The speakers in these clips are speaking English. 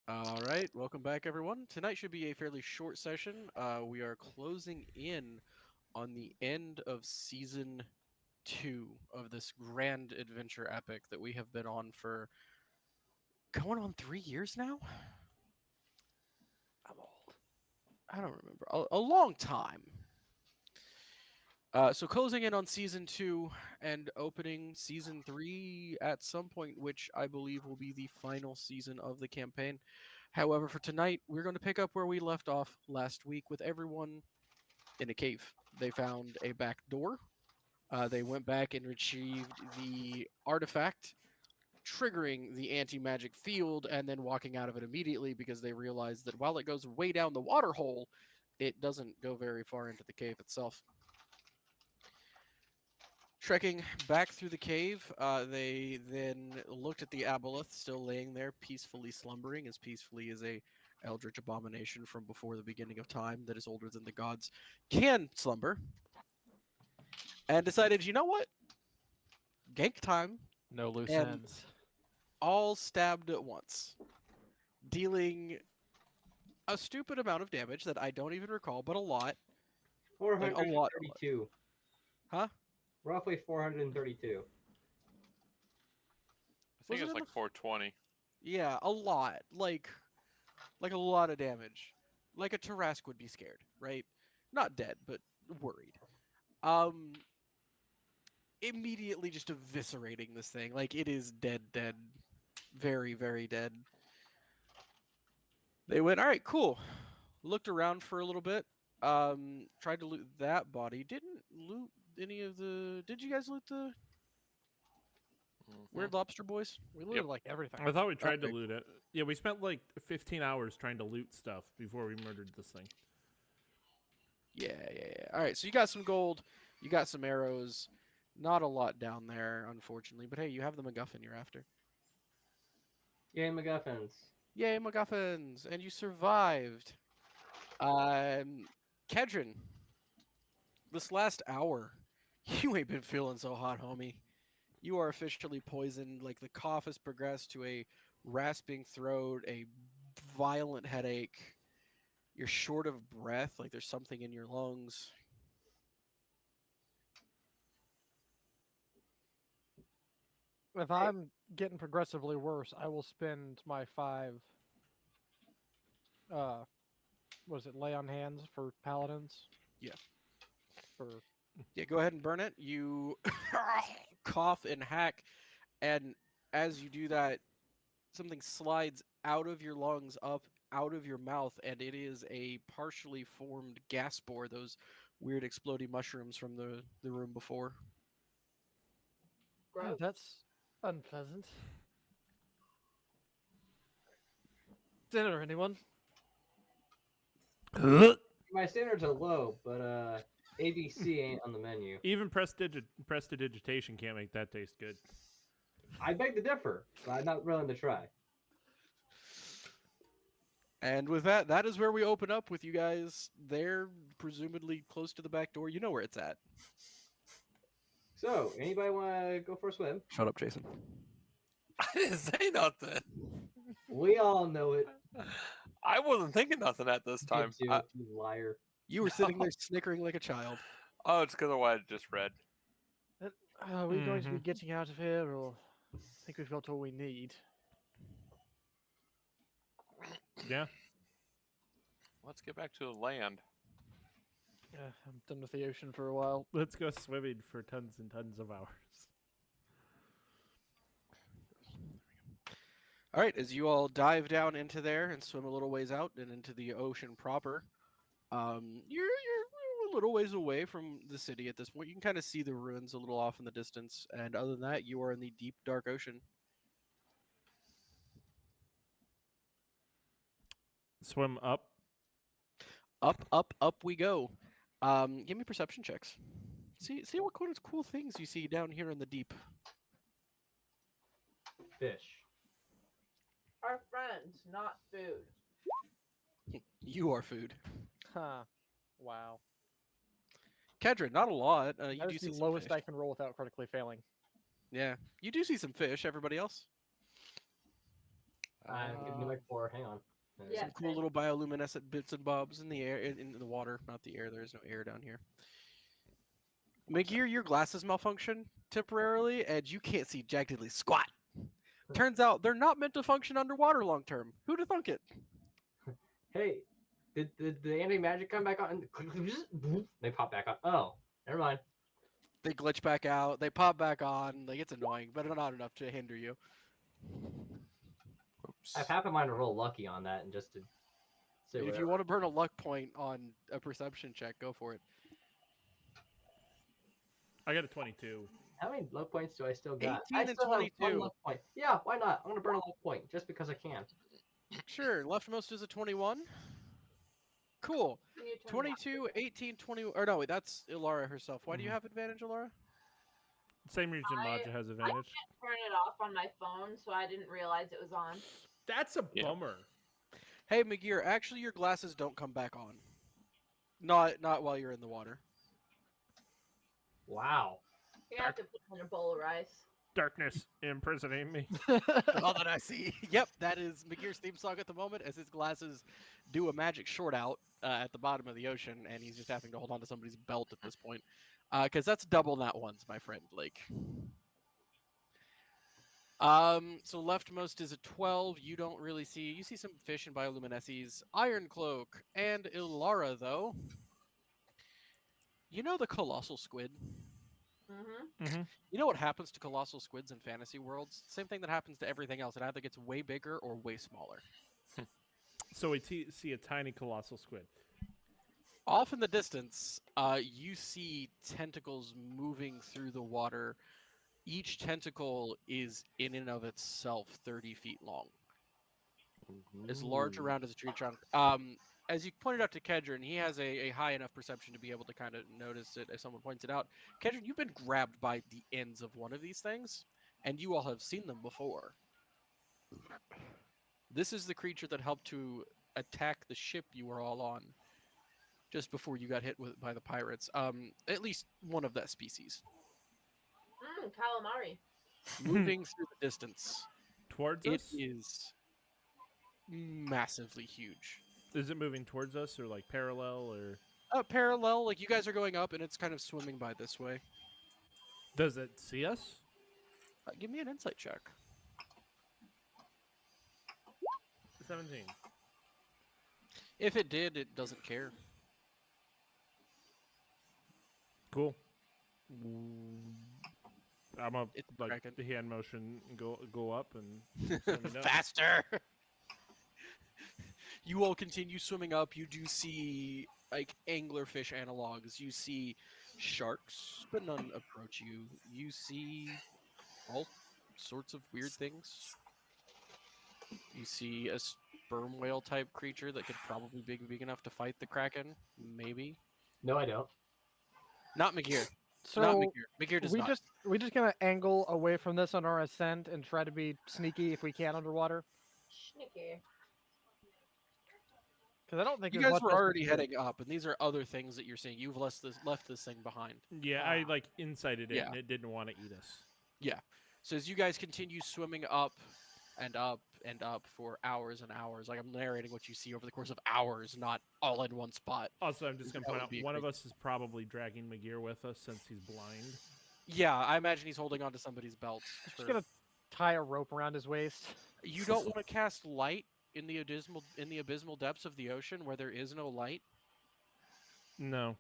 All right, welcome back, everyone. Tonight should be a fairly short session. We are closing in on the end of season 2 of this grand adventure epic that we have been on for going on 3 years now. I'm old. I don't remember a long time. So closing in on season 2 and opening season 3 at some point, which I believe will be the final season of the campaign. However, for tonight, we're going to pick up where we left off last week with everyone in a cave. They found a back door. They went back and retrieved the artifact, triggering the anti magic field, and then walking out of it immediately because they realized that while it goes way down the water hole, it doesn't go very far into the cave itself. Trekking back through the cave, they then looked at the aboleth still laying there, peacefully slumbering, as peacefully as a eldritch abomination from before the beginning of time that is older than the gods can slumber, and decided, you know what? Gank time, No loose and ends. all stabbed at once, dealing a stupid amount of damage that I don't even recall, but a lot. Like, a lot, a lot. 432. Huh? Roughly 432. I think Was it it's in the... like 420. Yeah, a lot. Like a lot of damage. Like a Tarask would be scared, right? Not dead, but worried. Um Immediately just eviscerating this thing. Like, it is dead, dead. Very, very dead. They went, all right, cool. Looked around for a little bit. Tried to loot that body. Didn't loot any of the... Did you guys loot the Hmm. Weird Lobster Boys? We looted Yep. like everything. I thought we tried to Okay. loot it. Yeah, we spent like 15 hours trying to loot stuff before we murdered this thing. Yeah, yeah, yeah. All right, so you got some gold. You got some arrows. Not a lot down there, unfortunately. But hey, you have the MacGuffin you're after. Yay, MacGuffins. Yay, MacGuffins! And you survived. Um, Kedron, this last hour, you ain't been feeling so hot, homie. You are officially poisoned. Like, the cough has progressed to a rasping throat, a violent headache. You're short of breath, like there's something in your lungs. If Hey, I'm getting progressively worse, I will spend my 5 uh what is it, lay on hands for paladins? Yeah. For Yeah, go ahead and burn it. You cough and hack, and as you do that, something slides out of your lungs up out of your mouth, and it is a partially formed gas spore, those weird exploding mushrooms from the room before. oh, gross. that's unpleasant. Dinner, anyone? My standards are low, but ABC ain't on the menu. Even prestidigitation can't make that taste good. I beg to differ, but I'm not willing to try. And with that, that is where we open up with you guys there, presumably close to the back door. You know where it's at. So, anybody want to go for a swim? Shut up, Jason. I didn't say nothing. We all know it. I wasn't thinking nothing at this time. You do, you liar. You were sitting there snickering like a child. Oh, it's because of what I just read. Are we going to be Mhm. getting out of here, or think we've got all we need? Yeah. Let's get back to the land. I'm done with the ocean for a while. Let's go swimming for tons and tons of hours. All right, as you all dive down into there and swim a little ways out and into the ocean proper, you're a little ways away from the city at this point. You can kind of see the ruins a little off in the distance, and other than that, you are in the deep, dark ocean. Swim up. Up, up, up we go. Give me perception checks. See what kind of cool things you see down here in the deep. Fish. Our friends, not food. You are food. Huh. Wow. Kedra, not a lot. You That do is the see some lowest fish. I can roll without critically failing. Yeah, you do see some fish. Everybody else? I'm giving you my core. Hang on. Yeah. Some cool little bioluminescent bits and bobs in the air, in the water, not the air. There is no air down here. McGear, your glasses malfunction temporarily, and you can't see jack diddly squat. Turns out they're not meant to function underwater long term. Who'd have thunk it? Hey, did the anti-magic come back on? They pop back on. Oh, never mind. They glitch back out. They pop back on. Like it's annoying, but not enough to hinder you. Oops. I've happened mine to roll lucky on that and just to say If whatever. you want to burn a luck point on a perception check, go for it. I got a 22. How many luck points do I still got? 18 I and still have 22. one luck point. Yeah, why not? I'm gonna burn a luck point just because I can. Sure. Leftmost is a 21. Cool. Can you turn that 22, 18, 20. Or no, wait, that's Ilara herself. Why do you Mhm. have advantage, Ilara? Same reason Maja has advantage. Turn it off on my phone, so I didn't realize it was on. That's a Yeah. bummer. Hey, McGear, actually, your glasses don't come back on. Not while you're in the water. Wow. You have to put in a bowl of rice. Darkness imprisoning me. All that I see. Yep, that is McGear's theme song at the moment, as his glasses do a magic short out at the bottom of the ocean, and he's just having to hold on to somebody's belt at this point. Because that's double nat ones, my friend. Like, so leftmost is a 12. You don't really see. You see some fish and bioluminesces. Iron Cloak and Ilara, though. You know the colossal squid. Mm-hmm. You know what happens to colossal squids in fantasy worlds? Same thing that happens to everything else. It either gets way bigger or way smaller. So we see a tiny colossal squid. Off in the distance, you see tentacles moving through the water. Each tentacle is in and of itself 30 feet long. As large around as a tree trunk. As you pointed out to Kedron, he has a high enough perception to be able to kind of notice it if someone points it out. Kedron, you've been grabbed by the ends of one of these things, and you all have seen them before. This is the creature that helped to attack the ship you were all on just before you got hit by the pirates. At least one of that species. Calamari. Moving through the distance. Towards It us? is massively huge. Is it moving towards us or like parallel or Parallel, like you guys are going up and it's kind of swimming by this way. does it see us? Give me an insight check. 17. If it did, it doesn't care. Cool. I'm a It's like Kraken. the hand motion and go up and let me know. Faster! You all continue swimming up. You do see like anglerfish analogs. You see sharks, but none approach you. You see all sorts of weird things. You see a sperm whale type creature that could probably be big enough to fight the Kraken. Maybe. No, I don't. Not McGear. So Not McGear. McGear does we not. just gonna angle away from this on our ascent and try to be sneaky if we can underwater. Sneaky. Because I don't think You there's guys much were else we already can do. heading up, and these are other things that you're seeing. You've left this thing behind. Yeah, I like incited it Yeah. and it didn't want to eat us. So as you guys continue swimming up and up and up for hours and hours, like I'm narrating what you see over the course of hours, not all in one spot. Also, I'm just gonna That point would out be a one of great- us is probably dragging McGear with us since he's blind. Yeah, I imagine he's holding onto somebody's belt. Just for- gonna tie a rope around his waist. You don't want to cast light in the abysmal depths of the ocean where there is no light. No,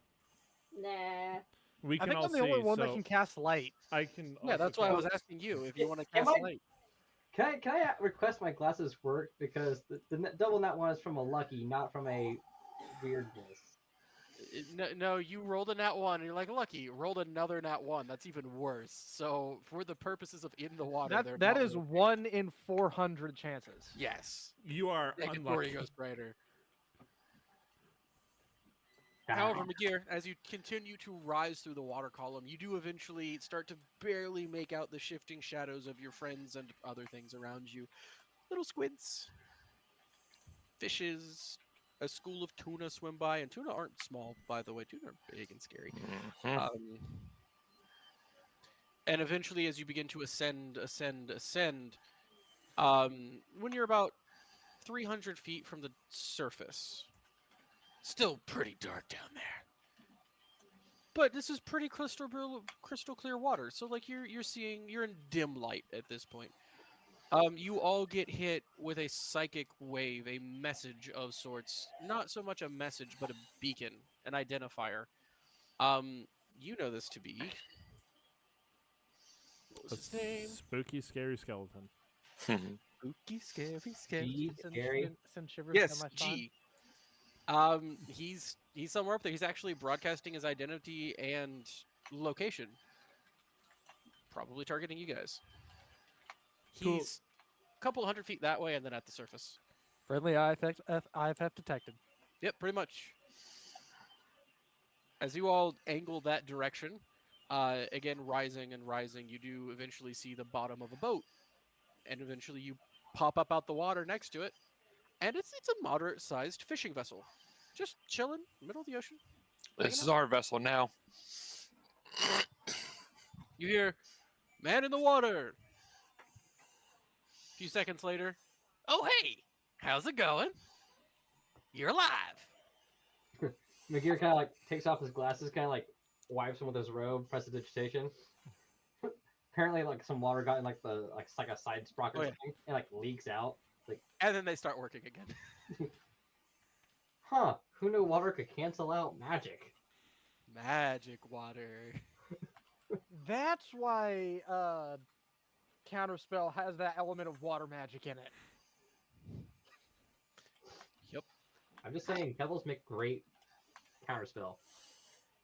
Nah. we I can think all I'm the see. only one that so can cast light. I can. Yeah, also that's why I cast- was asking you if you want to Am cast I- light. Can I request my glasses work because the double nat one is from a lucky, not from a weirdness. No, you rolled a nat 1, and you're like, lucky, rolled another nat 1. That's even worse. So, for the purposes of in the water, they're That not is working. 1 in 400 chances. Yes. You are Second story unlucky. goes brighter. Ah, However, McGear, as you continue to rise through the water column, you do eventually start to barely make out the shifting shadows of your friends and other things around you. Little squids, fishes, a school of tuna swim by, and tuna aren't small, by the way. Tuna are big and scary. And eventually, as you begin to ascend, When you're about 300 feet from the surface, still pretty dark down there. But this is pretty crystal clear water, so like you're in dim light at this point. You all get hit with a psychic wave, a message of sorts. Not so much a message, but a beacon, an identifier. You know this to be. What was his name? Spooky, scary skeleton. Spooky, scary, scary. G, scary. Send shivers down Yes, my spine. G. He's somewhere up there. He's actually broadcasting his identity and location. Probably targeting you guys. Cool. He's a couple hundred feet that way and then at the surface. Friendly IFF detected. Yep, pretty much. As you all angle that direction, again rising and rising, you do eventually see the bottom of a boat, and eventually you pop up out the water next to it, and it's a moderate-sized fishing vessel, just chilling middle of the ocean. This is our vessel now. You hear, "Man in the water." A few seconds later, "Oh hey, how's it going? You're alive." McGear kind of like takes off his glasses, kind of like wipes them with his robe, prestidigitation. Apparently, like some water got in like it's like a side sprocket Oh, yeah. thing, and like leaks out. Like, And then they start working again. huh? Who knew water could cancel out magic? Magic water. That's why Counterspell has that element of water magic in it. Yep. I'm just saying, pebbles make great counterspell.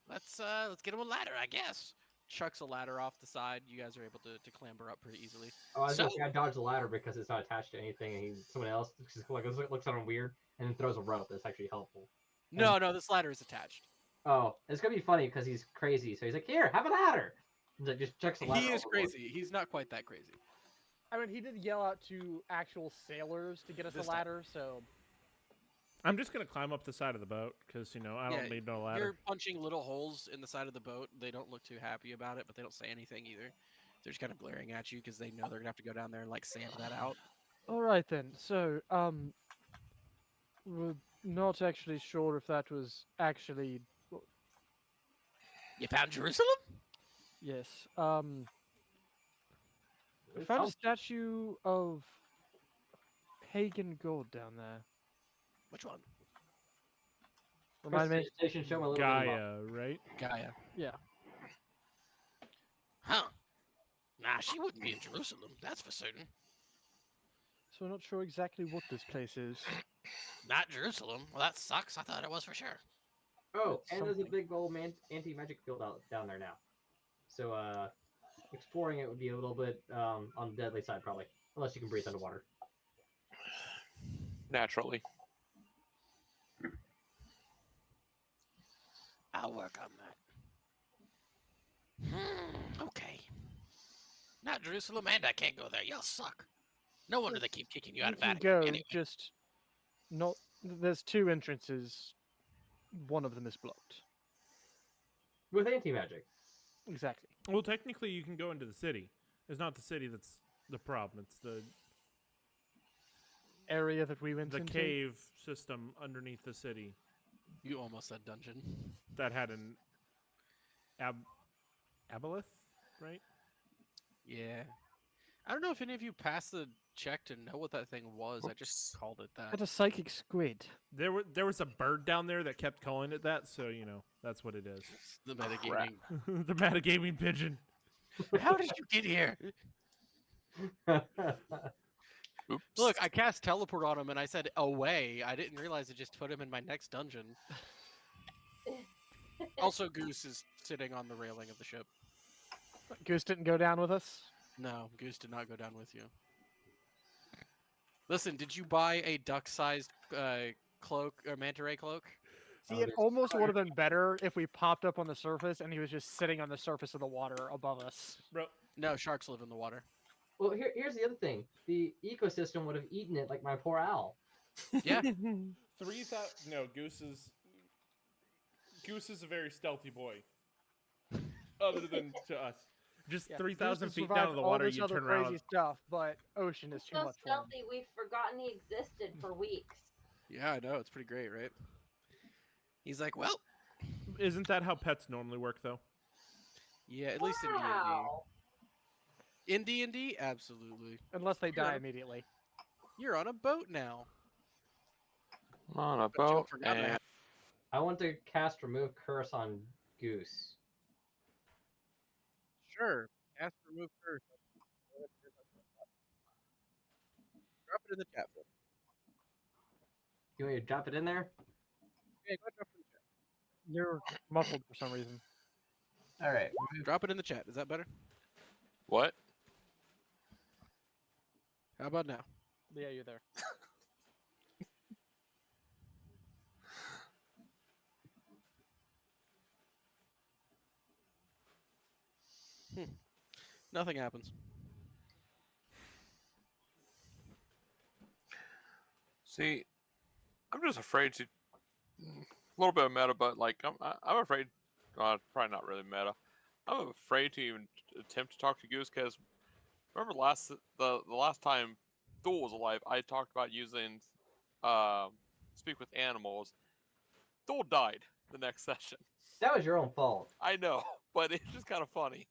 Let's get him a ladder, I guess. Chucks a ladder off the side. You guys are able to clamber up pretty easily. Oh, I was So- gonna say I dodged the ladder because it's not attached to anything, and someone else just like looks at him weird, and then throws a rope. That's actually helpful. No, this ladder is attached. Oh, it's gonna be funny because he's crazy. So he's like, "Here, have a ladder." He's like, just chucks the ladder. He is overboard. crazy. He's not quite that crazy. I mean, he did yell out to actual sailors to get us This a time. ladder, so I'm just gonna climb up the side of the boat because I don't Yeah, need no ladder. You're punching little holes in the side of the boat. They don't look too happy about it, but they don't say anything either. They're just kind of glaring at you because they know they're gonna have to go down there and like sand that out. all right then. So, we're not actually sure if that was actually You found Jerusalem? yes. We found a statue of pagan god down there. Which one? Remind me. Prestidigitation, show him a little bit of love. Gaia, right? Gaia. Yeah. Huh. Nah, she wouldn't be in Jerusalem. That's for certain. So we're not sure exactly what this place is. Not Jerusalem. Well, that sucks. I thought it was for sure. Oh, It's and there's a something. big old anti-magic field down there now. So exploring it would be a little bit on the deadly side probably, unless you can breathe underwater. Naturally. I'll work on that. Okay. Not Jerusalem, and I can't go there. Y'all suck. No wonder they keep kicking you out You of can Vatican. go, Anyway, just not. There's two entrances. One of them is blocked. With anti-magic. Exactly. Well, technically, you can go into the city. It's not the city that's the problem. It's the Area that we went into. cave system underneath the city you almost said dungeon. that had an aboleth, right? Yeah. I don't know if any of you passed the check to know what that thing was. I just Oops. called it that. At a psychic squid. There was a bird down there that kept calling it that, so that's what it is. It's the metagaming. The metagaming pigeon. How did you get here? Oops. Look, I cast teleport on him and I said away. I didn't realize it just put him in my next dungeon. Also, Goose is sitting on the railing of the ship. Goose didn't go down with us. No, Goose did not go down with you. Listen, did you buy a duck-sized cloak or manta ray cloak? See, Oh, it there's almost fire. would have been better if we popped up on the surface and he was just sitting on the surface of the water above us. Bro, No, sharks live in the water. Well, here's the other thing. The ecosystem would have eaten it like my poor owl. Yeah. 3,000. No, Goose is a very stealthy boy. Other than to us, Just Yeah, 3,000 Goose feet survived down in the all water, this you other turn around. crazy stuff, but ocean is too So much for him. stealthy, we've forgotten he existed for weeks. Yeah, I know. It's pretty great, right? He's like, well, Isn't that how pets normally work, though? yeah, at least in D&D. Wow. In D&D, absolutely. Unless they die Yeah. immediately. You're on a boat now. On a Bet Joe boat forgot I and had- I want to cast remove curse on Goose. Sure. Ask remove curse. Drop it in the chat. Phil. You want me to drop it in there? Yeah, go drop it in the chat. You're muffled for some reason. All right. Drop it in the chat. Is that better? what? How about now? Yeah, you're there. Nothing happens. See, I'm just afraid to. A little bit of meta, but like I'm afraid. Probably not really meta. I'm afraid to even attempt to talk to Goose because remember the last time Thule was alive, I talked about using speak with animals. Thule died the next session. That was your own fault. I know, but it's just kind of funny.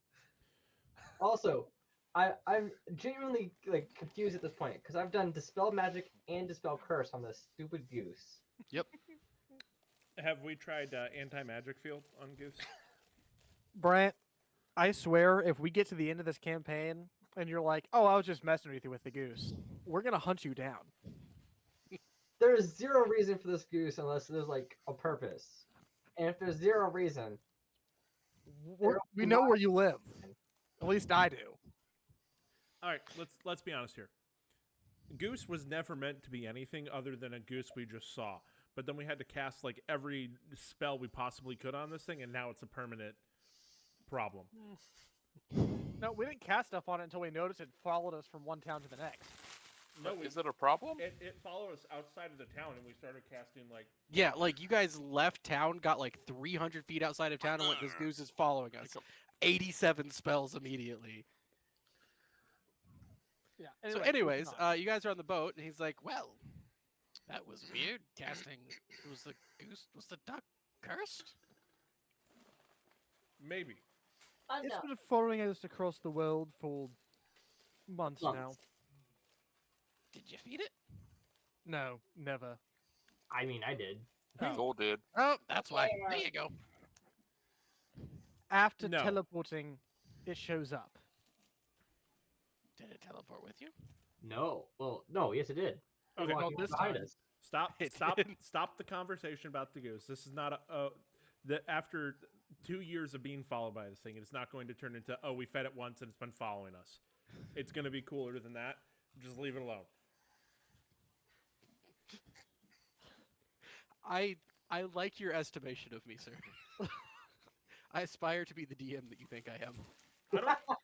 Also, I'm genuinely like confused at this point because I've done dispel magic and dispel curse on this stupid Goose. Have we tried anti-magic field on Goose? Brant, I swear, if we get to the end of this campaign and you're like, "Oh, I was just messing with you with the goose," we're gonna hunt you down. There's zero reason for this Goose unless there's like a purpose, and if there's zero reason, We know where you live. At least I do. All right, let's be honest here. Goose was never meant to be anything other than a goose we just saw. But then we had to cast like every spell we possibly could on this thing, and now it's a permanent problem. No, we didn't cast stuff on it until we noticed it followed us from one town to the next. No, Is it a problem? it followed us outside of the town, and we started casting like Yeah, like you guys left town, got like 300 feet outside of town, and went, this goose is following us. 87 spells immediately. Yeah. So, moving anyways, on. you guys are on the boat, and he's like, well, that was weird. Casting, was the duck cursed? maybe. It's Unknown. been following us across the world for months now. Months. Did you feed it? No, never. I mean, I did. Oh. Thule did. Oh, that's why. There you go. After No. teleporting, it shows up. Did it teleport with you? No. Well, no. Yes, it did. It was Okay, walking well, this behind time- us. Stop! It Stop! did. Stop the conversation about the goose. This is not a. That after 2 years of being followed by this thing, it's not going to turn into we fed it once and it's been following us. It's going to be cooler than that. Just leave it alone. I like your estimation of me, sir. I aspire to be the DM that you think I am.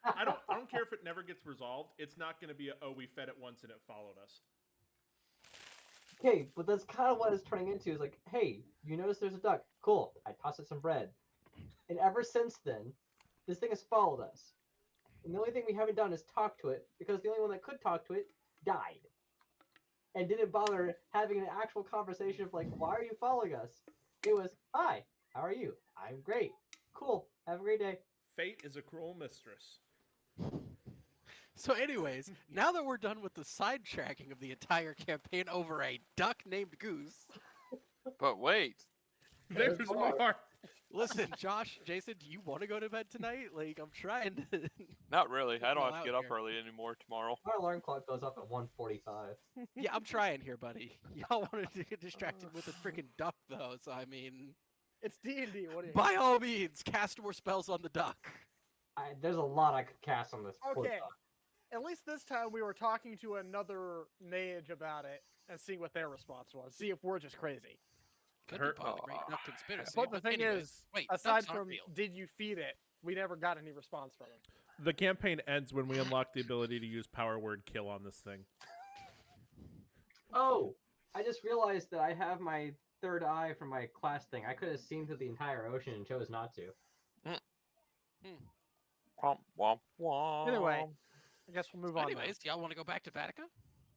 I don't care if it never gets resolved. It's not going to be we fed it once and it followed us. Okay, but that's kind of what it's turning into. Is like, hey, you notice there's a duck. Cool. I toss it some bread, and ever since then, this thing has followed us. And the only thing we haven't done is talk to it because the only one that could talk to it died, and didn't bother having an actual conversation of like, why are you following us? It was, hi, how are you? I'm great. Cool. Have a great day. Fate is a cruel mistress. So, anyways, now that we're done with the sidetracking of the entire campaign over a duck named Goose, But wait, There's more. listen, Josh, Jason, do you want to go to bed tonight? Like, I'm trying to. not really. I don't Well, have to out get up here. early anymore tomorrow. My alarm clock goes up at 1:45. Yeah, I'm trying here, buddy. Y'all wanted to get distracted with a freaking duck, though. So, I mean, It's D&D. What do you? by all means, cast more spells on the duck. There's a lot I could cast on this. poor Okay. duck. At least this time we were talking to another mage about it and seeing what their response was. See if we're just crazy. Could Her- be part of the Great Duck Conspiracy. But the thing anyways, is, wait, aside ducks aren't from real. did you feed it, we never got any response from him. The campaign ends when we unlock the ability to use power word kill on this thing. Oh, I just realized that I have my third eye from my class thing. I could have seen through the entire ocean and chose not to. Womp, womp, womp. Anyway, I guess we'll move on. now. Anyways, y'all want to go back to Vatican?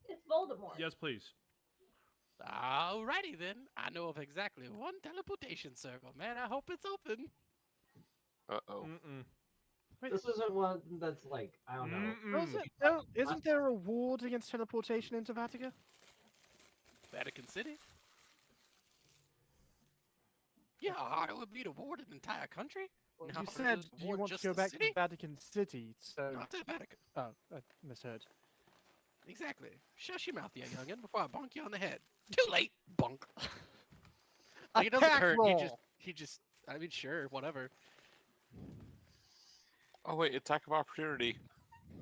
It's Voldemort. Yes, please. Alrighty then. I know of exactly one teleportation circle, man. I hope it's open. Uh-oh. Mm-mm. This isn't one that's like, I don't know. Isn't there a reward against teleportation into Vatican? Vatican City? Yeah, it would be to ward an entire country. Well, No, you said just you ward want to just go the back to city? Vatican City, so Not to Vatican. oh, I misheard. Exactly. Shush your mouth, you youngin', before I bonk you on the head. Too late, bonk. Like, it doesn't Attack hurt. roll! He just. I mean, sure, whatever. Oh wait, attack of opportunity.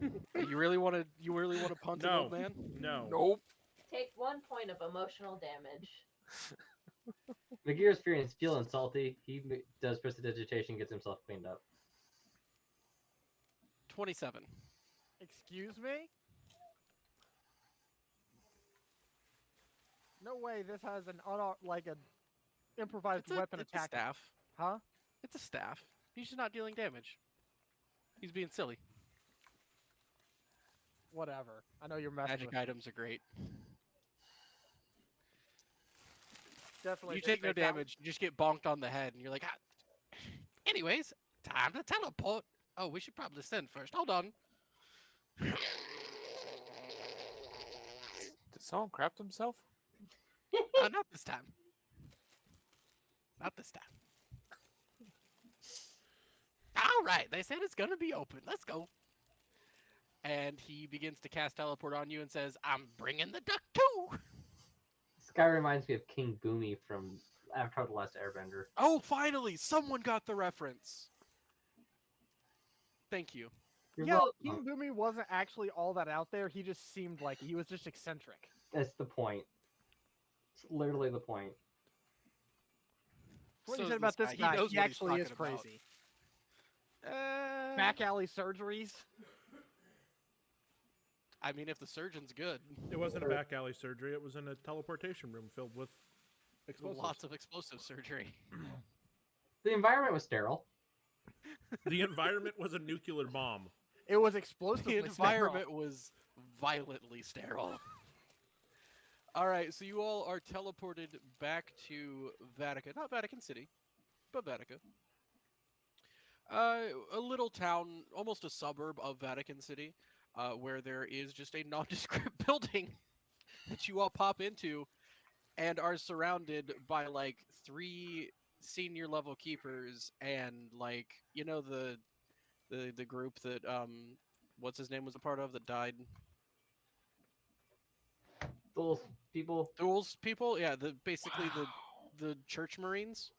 You really want to punt an old man? No. Nope. Take 1 point of emotional damage. Magir's fearing is feeling salty. He does prestidigitation, gets himself cleaned up. 27. Excuse me? No way. This has an improvised It's a, weapon it's a attack. staff. Huh? It's a staff. He's just not dealing damage. He's being silly. Whatever. I know you're messing Magic with me. items are great. Definitely. You didn't take no make that- damage. You just get bonked on the head, and you're like, ah. Anyways, time to teleport. Oh, we should probably send first. Hold on. Did someone crap themselves? Not this time. Not this time. All right, they said it's gonna be open. Let's go. And he begins to cast teleport on you and says, "I'm bringing the duck too." This guy reminds me of King Boomy from Avatar: The Last Airbender. Oh, finally, someone got the reference. Thank you. You're Yeah, welcome. King Boomy wasn't actually all that out there. He just seemed like he was just eccentric. That's the point. It's literally the point. What So you is said about this He guy, knows he what he's actually is talking about. crazy. Back alley surgeries. I mean, if the surgeon's good, It wasn't a back alley surgery. It was in a teleportation room filled with explosives. lots of explosive surgery. The environment was sterile. The environment was a nuclear bomb. It was The explosively environment was violently sterile. All right, so you all are teleported back to Vatican, not Vatican City, but Vatican. A little town, almost a suburb of Vatican City, where there is just a nondescript building that you all pop into, and are surrounded by like 3 senior level keepers and like the group that what's his name was a part of that died. Those people. Duels people, yeah, basically the church marines.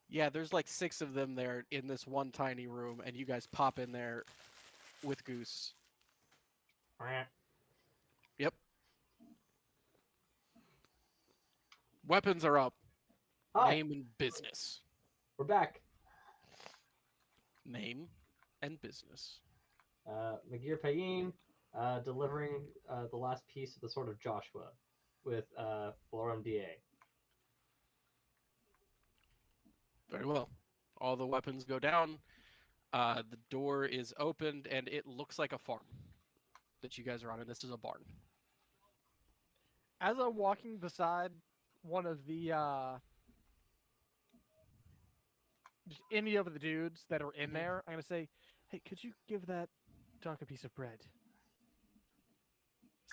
Yeah, there's like 6 of them there in this one tiny room, and you guys pop in there with Goose. Yep. Weapons are up. Hi, Name and business. we're back. Name and business. Magir Payim, delivering the last piece of the Sword of Joshua with Florum DA. Very well. All the weapons go down. The door is opened, and it looks like a farm that you guys are on, and this is a barn. As I'm walking beside one of the just any of the dudes that are in there, I'm gonna say, "Hey, could you give that duck a piece of bread?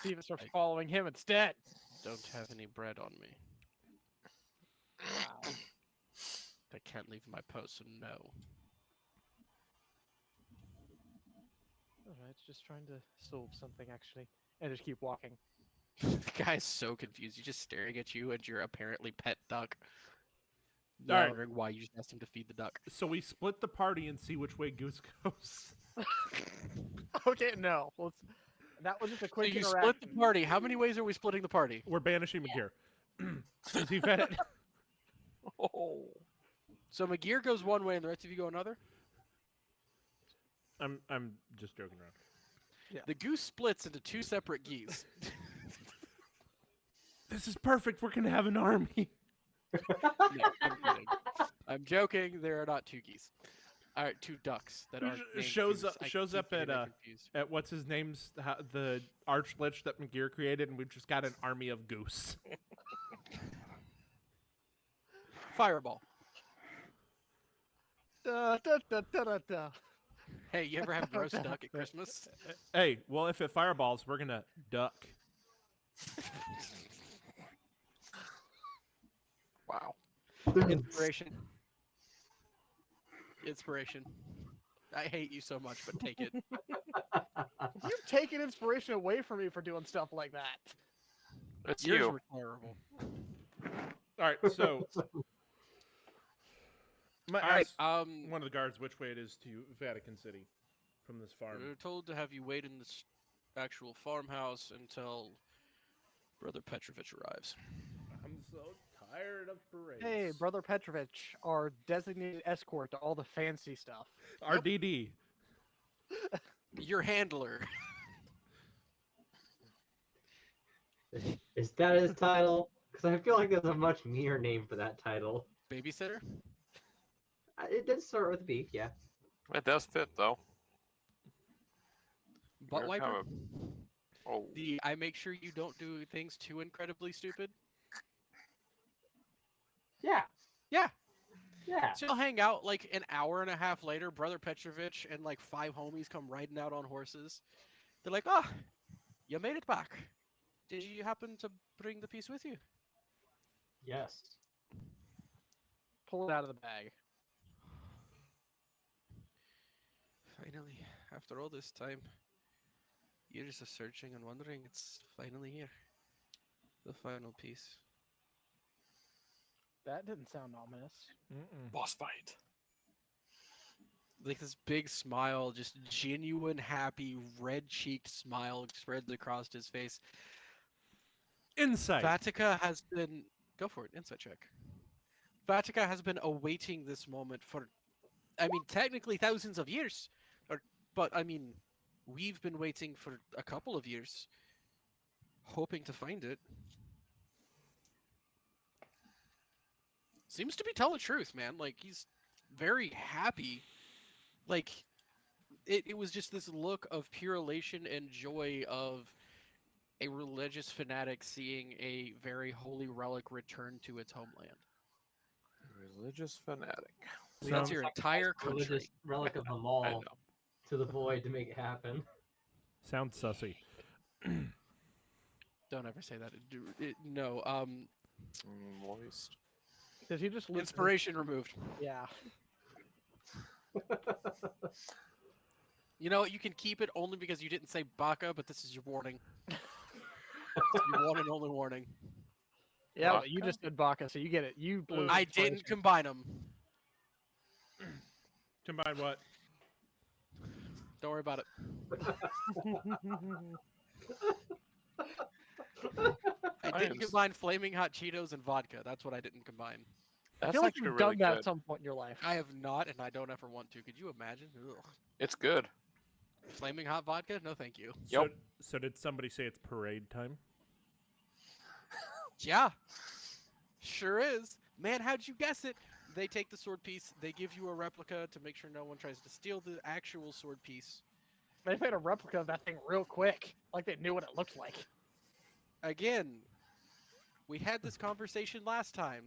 See if it starts I- following him instead." Don't have any bread on me. Wow. I can't leave my post, so no. Alright, just trying to solve something actually, and just keep walking. The guy's so confused. He's just staring at you and your apparently pet duck. All right. Wondering why you just asked him to feed the duck. So we split the party and see which way Goose goes. Okay, no. That was just a So quick you interaction. split the party. How many ways are we splitting the party? We're banishing Magir. Is he fed it? Oh. So Magir goes one way and the rest of you go another? I'm just joking around. The goose splits into 2 separate geese. This is perfect. We're gonna have an army. No, I'm kidding. I'm joking. There are not 2 geese. All right, 2 ducks that aren't named shows Goose. up I shows keep up getting at that confused. what's his name's the archlich that McGear created, and we've just got an army of goose. Fireball. Da, da, da, da, da, da. Hey, you ever have roast duck at Christmas? Hey, well, if it fireballs, we're gonna duck. Wow. Inspiration. Inspiration. I hate you so much, but take it. You've taken inspiration away from me for doing stuff like that. It's Yours you. were terrible. All right, so I'm gonna All right. ask one of the guards which way it is to Vatican City from this farm. We're told to have you wait in this actual farmhouse until Brother Petrovich arrives. I'm so tired of parades. Hey, Brother Petrovich, our designated escort to all the fancy stuff. RDD. Your handler. Is that his title? Because I feel like there's a much meaner name for that title. Babysitter? It did start with beef, yeah. It does fit though. Butt You're wiper? kind of- Oh, The I make sure you don't do things too incredibly stupid? Yeah, Yeah. yeah. So you'll hang out like an hour and a half later, Brother Petrovich and like 5 homies come riding out on horses. They're like, "Oh, you made it back. Did you happen to bring the piece with you?" Yes. Pull it out of the bag. Finally, after all this time, years of searching and wondering, it's finally here. The final piece. That didn't sound ominous. boss fight. Like this big smile, just genuine, happy, red-cheeked smile spreads across his face. Insight. Vatica has been... Go for it, insight check. Vatica has been awaiting this moment for, I mean, technically thousands of years. But, I mean, we've been waiting for a couple of years, hoping to find it. Seems to be telling the truth, man. Like, he's very happy. Like, it was just this look of pure elation and joy of a religious fanatic seeing a very holy relic return to its homeland. Religious fanatic. We That's don't your sacrifice entire the religious country. relic of them I all know. to the void to make it happen. Sounds sussy. Don't ever say that. No. Moist. Did he just lose Inspiration removed. Yeah. You know, you can keep it only because you didn't say baka, but this is your warning. Your one and only warning. Yeah, but you just did Baka, so you get it. You blew. I didn't combine them. Combine what? Don't worry about it. I didn't combine flaming hot Cheetos and vodka. That's what I didn't combine. I That's feel like actually you've really done that good. at some point in your life. I have not, and I don't ever want to. Could you imagine? Ugh. It's good. Flaming hot vodka? No, thank you. So, so did somebody say it's parade time? Yeah. Sure is. Man, how'd you guess it? They take the sword piece, they give you a replica to make sure no one tries to steal the actual sword piece. They made a replica of that thing real quick, like they knew what it looked like. Again, we had this conversation last time.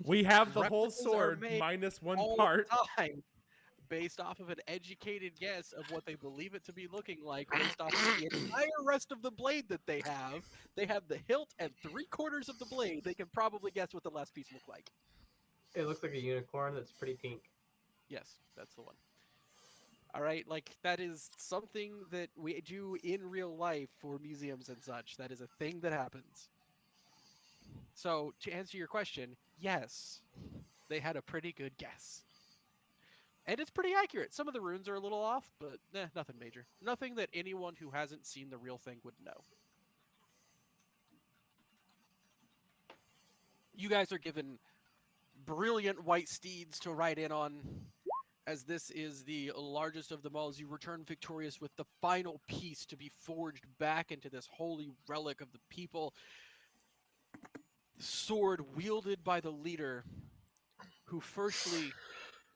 We have the whole Replicas are sword made minus one all part. the time, based off of an educated guess of what they believe it to be looking like, based off of the entire rest of the blade that they have. They have the hilt and 3/4 of the blade. They can probably guess what the last piece looked like. It looks like a unicorn that's pretty pink. Yes, that's the one. All right, like that is something that we do in real life for museums and such. That is a thing that happens. So, to answer your question, yes, they had a pretty good guess. And it's pretty accurate. Some of the runes are a little off, but nothing major. Nothing that anyone who hasn't seen the real thing would know. You guys are given brilliant white steeds to ride in on, as this is the largest of them all, as you return victorious with the final piece to be forged back into this holy relic of the people. Sword wielded by the leader who firstly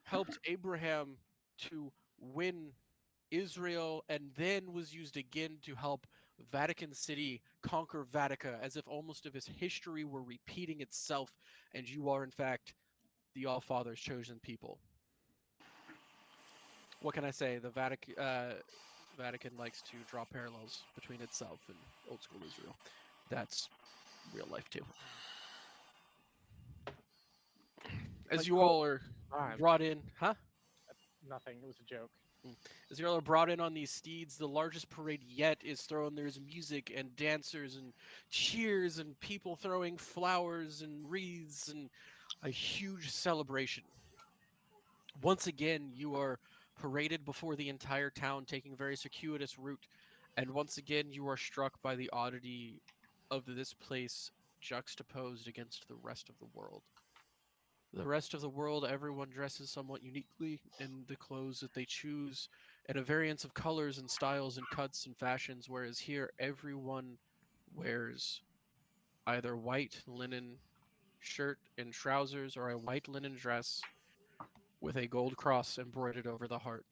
helped Abraham to win Israel and then was used again to help Vatican City conquer Vatica, as if almost of his history were repeating itself, and you are, in fact, the All Father's chosen people. What can I say? The Vatican likes to draw parallels between itself and old school Israel. That's real life too. As Like, you cool all are vibe. brought in, huh? Nothing. It was a joke. As you all are brought in on these steeds, the largest parade yet is thrown. There's music and dancers and cheers and people throwing flowers and wreaths and a huge celebration. Once again, you are paraded before the entire town, taking a very circuitous route. And once again, you are struck by the oddity of this place juxtaposed against the rest of the world. The rest of the world, everyone dresses somewhat uniquely in the clothes that they choose, and a variance of colors and styles and cuts and fashions, whereas here, everyone wears either white linen shirt and trousers or a white linen dress with a gold cross embroidered over the heart,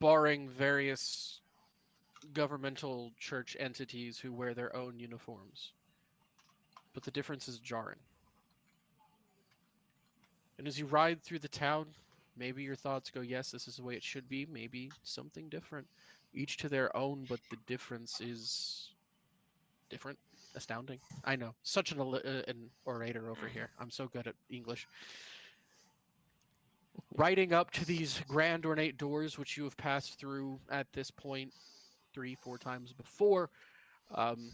barring various governmental church entities who wear their own uniforms. But the difference is jarring. And as you ride through the town, maybe your thoughts go, yes, this is the way it should be, maybe something different. Each to their own, but the difference is different, astounding. I know, such an orator over here. I'm so good at English. Riding up to these grand ornate doors, which you have passed through at this point 3-4 times before, um,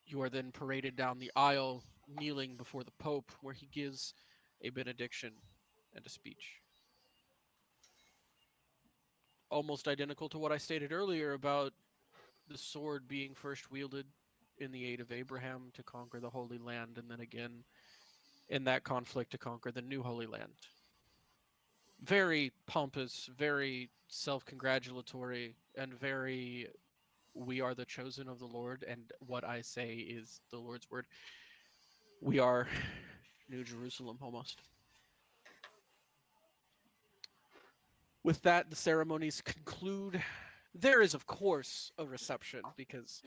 you are then paraded down the aisle, kneeling before the Pope, where he gives a benediction and a speech. Almost identical to what I stated earlier about the sword being first wielded in the aid of Abraham to conquer the Holy Land, and then again in that conflict to conquer the New Holy Land. Very pompous, very self congratulatory, and very we are the chosen of the Lord, and what I say is the Lord's word. We are New Jerusalem almost. With that, the ceremonies conclude. There is, of course, a reception because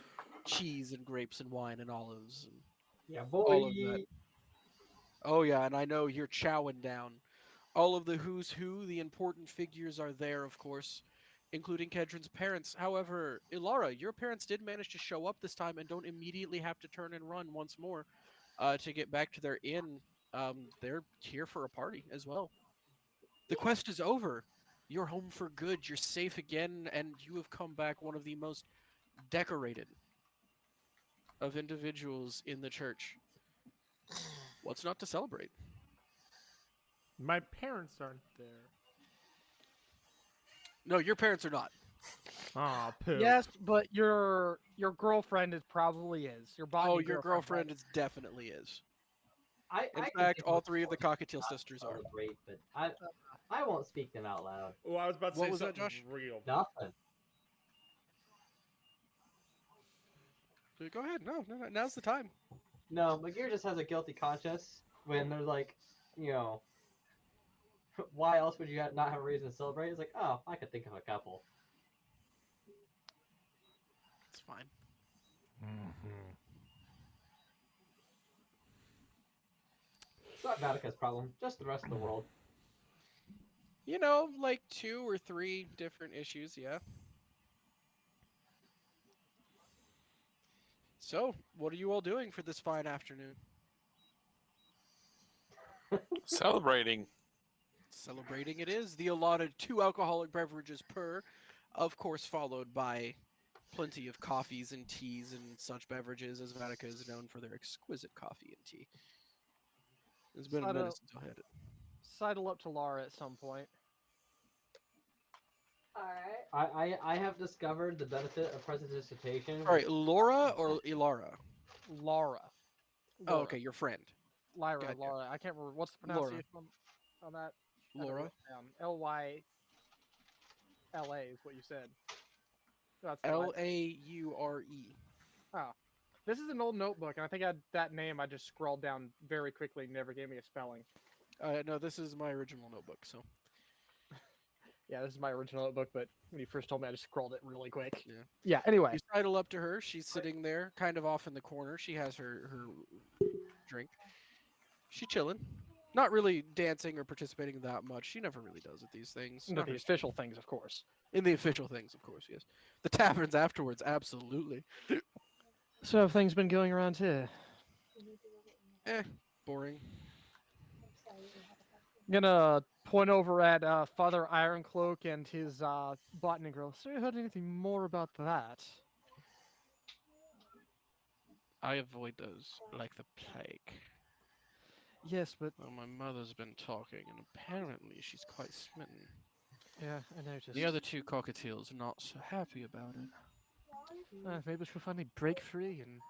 cheese and grapes and wine and olives and Yeah, all of that. boy. Oh, yeah, and I know you're chowing down. All of the who's who, the important figures are there, of course, including Kedron's parents. However, Ilara, your parents did manage to show up this time and don't immediately have to turn and run once more to get back to their inn. They're here for a party as well. The quest is over. You're home for good. You're safe again, and you have come back one of the most decorated of individuals in the church. What's not to celebrate? My parents aren't there. No, your parents are not. Aw, poop. Yes, but your girlfriend is probably is. Your botany Oh, your girlfriend right? is definitely is. I In can fact, think all of three of the someone Cockatiel not sisters are. celebrate, but I won't speak them out loud. Oh, I was about to What say was that, something Josh? real. Nothing. Go ahead. No. Now's the time. No, Magir just has a guilty conscience when they're like, you know, why else would you not have a reason to celebrate? It's like, oh, I could think of a couple. It's fine. Mm-hmm. It's not Vatica's problem, just the rest of the world. You know, like 2 or 3 different issues, yeah. So, what are you all doing for this fine afternoon? Celebrating. Celebrating it is. The allotted 2 alcoholic beverages per, of course, followed by plenty of coffees and teas and such beverages, as Vatica is known for their exquisite coffee and tea. It's been a minute since I had it. Sidle up to Lara at some point. Alright. I have discovered the benefit of prestidigitation. All right, Laura or Ilara? Lara. Oh, Laura. okay, your friend. Lyra, Gotcha. Lara. I can't remember what's the Laura. pronunciation on that. I had it Laura. written down. Lyla is what you said. That's Laure. Oh. This is an old notebook, and I think that name I just scrawled down very quickly and never gave me a spelling. No, this is my original notebook. So, Yeah, this is my original notebook, but when you first told me, I just scrolled it really quick. Yeah. Yeah. Anyway, You sidle up to her. She's sitting there, kind of off in the corner. She has her drink. She chilling. Not really dancing or participating that much. She never really does at these things. no, Not the her official things, of course. in the official things, of course, yes. The taverns afterwards, absolutely. So have things been going around here? Boring. I'm gonna point over at Father Ironcloak and his botany girl. So you heard anything more about that? I avoid those like the plague. Yes, but Well, my mother's been talking, and apparently she's quite smitten. yeah, I noticed. The other two cockatiels are not so happy about it. Maybe she'll finally break free and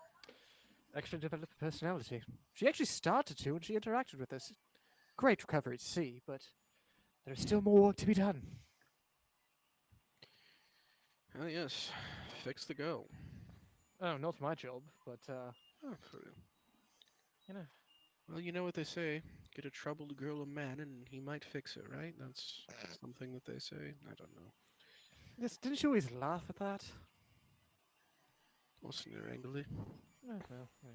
actually develop a personality. She actually started to when she interacted with us. Great recovery to see, but there's still more work to be done. Oh yes, fix the go. Oh, not my job, but Oh, for real. you know. Well, you know what they say. Get a troubled girl a man, and he might fix it, right? That's something that they say. I don't know. Yes, didn't you always laugh at that? Wasn't it wrangly? Oh, well, yeah.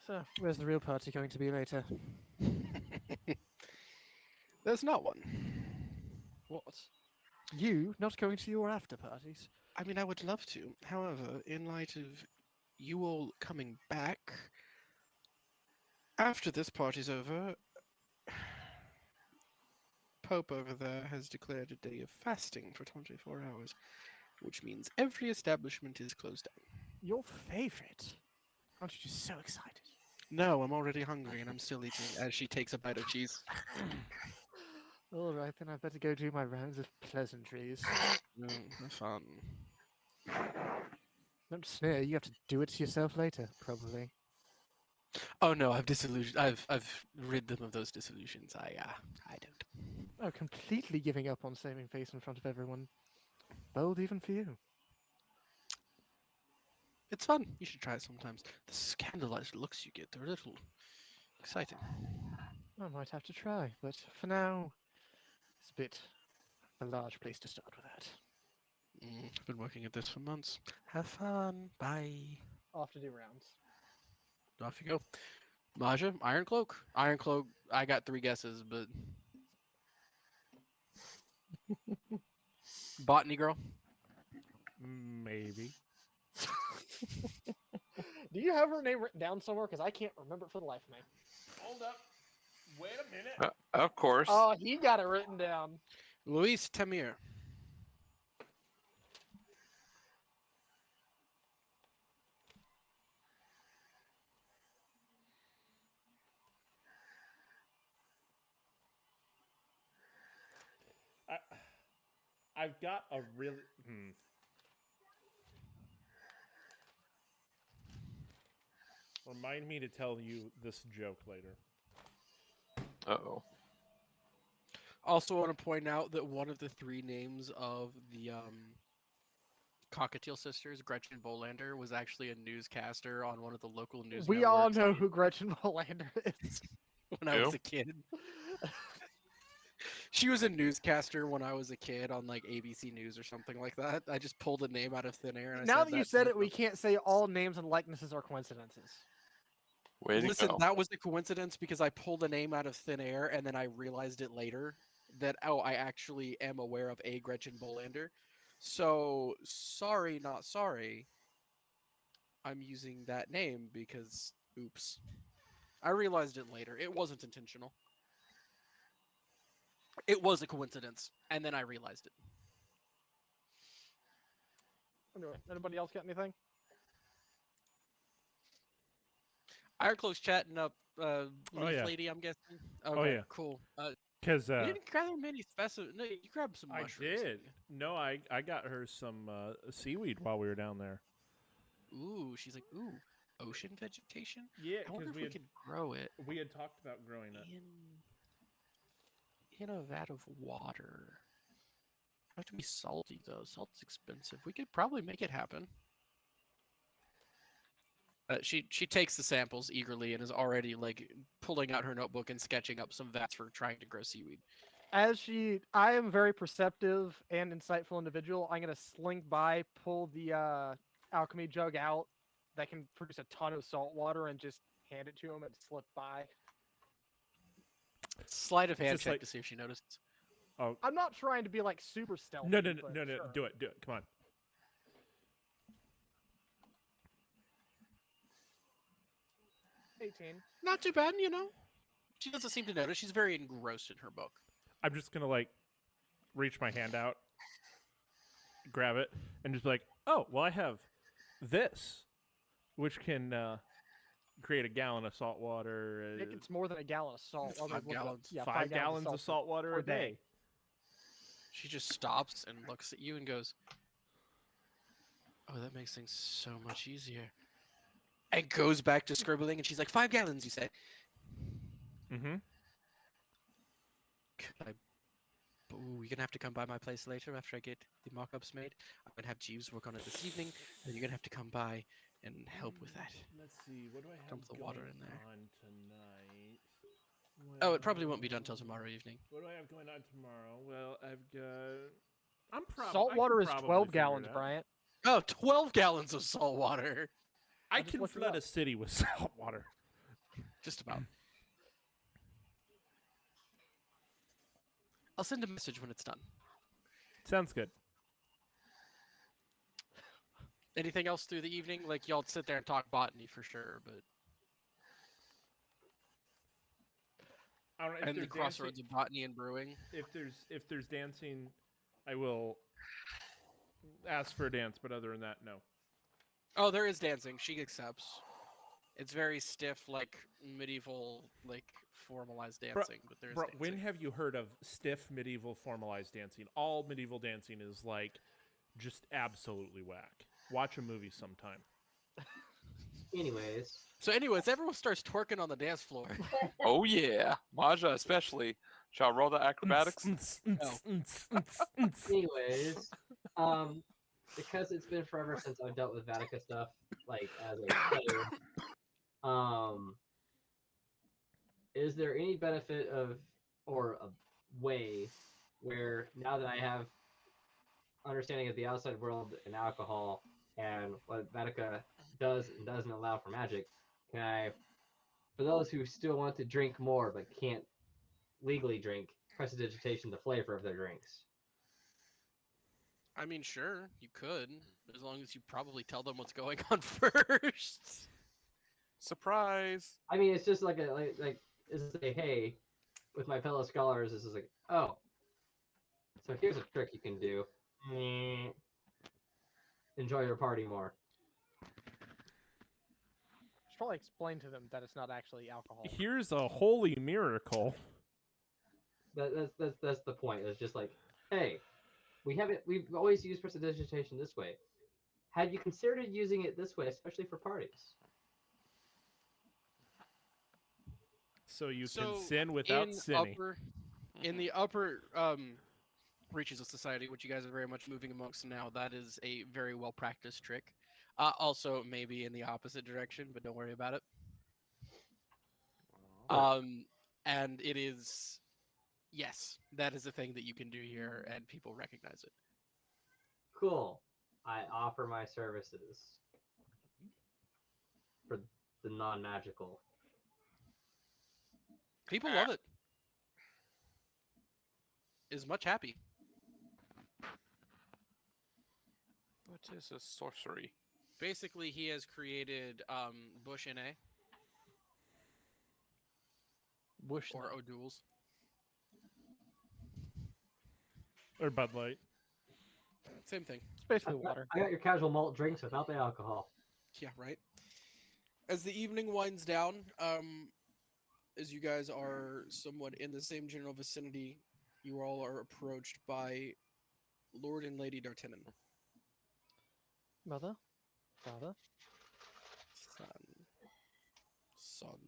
So, where's the real party going to be later? There's not one. What? You not going to your after parties? I mean, I would love to. However, in light of you all coming back after this party's over, Pope over there has declared a day of fasting for 24 hours, which means every establishment is closed down. Your favorite? Aren't you just so excited? No, I'm already hungry and I'm still eating as she takes a bite of cheese. All right, then I better go do my rounds of pleasantries. Fun. Don't sneer. You have to do it to yourself later, probably. Oh no, I've rid them of those disillusions. I don't. Oh, completely giving up on saving face in front of everyone. Bold even for you. It's fun. You should try it sometimes. The scandalized looks you get, they're a little exciting. I might have to try, but for now, it's a bit a large place to start with that. I've been working at this for months. Have fun. Bye. Off to do rounds. Off you go. Maja, Iron Cloak. Iron Cloak. I got 3 guesses, but Botany Girl. Maybe. Do you have her name written down somewhere? Because I can't remember it for the life of me. Hold up. Wait a minute. Of course. Oh, he got it written down. Luis Tamir. I've got a really. Remind me to tell you this joke later. Uh-oh. Also want to point out that one of the 3 names of the Cockatiel sisters, Gretchen Bolander, was actually a newscaster on one of the local news We all networks know who Gretchen Molander is. when I was a kid. She was a newscaster when I was a kid on like ABC News or something like that. I just pulled a name out of thin air. And I Now said that you that said to it, we can't say all names and likenesses are coincidences. Way to Listen, go. that was a coincidence because I pulled a name out of thin air and then I realized it later that, oh, I actually am aware of a Gretchen Bolander. So, sorry, not sorry. I'm using that name because, oops. I realized it later. It wasn't intentional. It was a coincidence, and then I realized it. Anyway, anybody else got anything? Iron Close chatting up Leaf yeah. Lady, I'm guessing. Okay, yeah. Cool. Because You didn't grab many specimens. No, you grabbed some I mushrooms. did. No, I got her some seaweed while we were down there. Ooh, she's like, ooh, ocean vegetation? Yeah, I wonder because if we could grow it we had talked about growing it. in a vat of water. It have to be salty though. Salt's expensive. We could probably make it happen. She takes the samples eagerly and is already like pulling out her notebook and sketching up some vats for trying to grow seaweed. I am a very perceptive and insightful individual. I'm gonna slink by, pull the alchemy jug out that can produce a ton of salt water, and just hand it to him and slip by. Sleight of hand Just check like- to see if she noticed. Oh I'm not trying to be like super stealthy. no! but Do sure. it! Come on. 18. Not too bad, you know. She doesn't seem to notice. She's very engrossed in her book. I'm just gonna like reach my hand out, grab it, and just be like, "Oh, well, I have this, which can create a gallon of salt water. Nick, it's more than a gallon of salt. It's I'll 5 look it up. gallons. Yeah, 5 gallons of salt water per a day." She just stops and looks at you and goes, "Oh, that makes things so much easier." And goes back to scribbling, and she's like, 5 gallons, you say? Mm-hmm. Could I... Ooh, you're gonna have to come by my place later after I get the mock-ups made. I'm gonna have Jeeves work on it this evening, and you're gonna have to come by and help with that. Let's see. What do I have Dump the water in there. on tonight? Oh, it probably won't be done till tomorrow evening. What do I have going on tomorrow? Well, I've got. Salt water is 12 gallons, Bryant. Oh, 12 gallons of salt water. I just can looked it flood up. a city with salt water. Just about. I'll send a message when it's done. Sounds good. Anything else through the evening? Like, y'all sit there and talk botany for sure, but... I don't know, if And the there's crossroads of botany and brewing. if there's dancing, I will ask for a dance. But other than that, no. Oh, there is dancing. She accepts. It's very stiff, like medieval, like formalized dancing. But there's Bro, dancing. when have you heard of stiff medieval formalized dancing? All medieval dancing is like just absolutely whack. Watch a movie sometime. Anyways, So, anyways, everyone starts twerking on the dance floor. Oh yeah, Maja especially. Shall I roll the acrobatics? anyways, because it's been forever since I've dealt with Vatica stuff, like as a player, is there any benefit of or a way where now that I have understanding of the outside world and alcohol and what Vatica does and doesn't allow for magic, can I, for those who still want to drink more but can't legally drink, prestidigitation the flavor of their drinks? I mean, sure, you could, as long as you probably tell them what's going on first. Surprise! I mean, it's just like like is to say, hey, with my fellow scholars, this is like, oh, so here's a trick you can do. Enjoy your party more. Should probably explain to them that it's not actually alcohol. Here's a holy miracle. That's the point. It's just like, hey, we've always used prestidigitation this way. Had you considered using it this way, especially for parties? So you So, can sin without sinning. In the upper reaches of society, which you guys are very much moving amongst now, that is a very well practiced trick. Also, maybe in the opposite direction, but don't worry about it. And it is, yes, that is a thing that you can do here, and people recognize it. Cool. I offer my services for the non-magical. People love it. Is much happy. What is a sorcery? Basically, he has created Bush NA Bush or O'Doul's. Or Bud Light. Same thing. It's basically water. I got your casual malt drinks without the alcohol. Yeah, right. As the evening winds down, as you guys are somewhat in the same general vicinity, you all are approached by Lord and Lady D'Artagnan. Mother? Father? Son.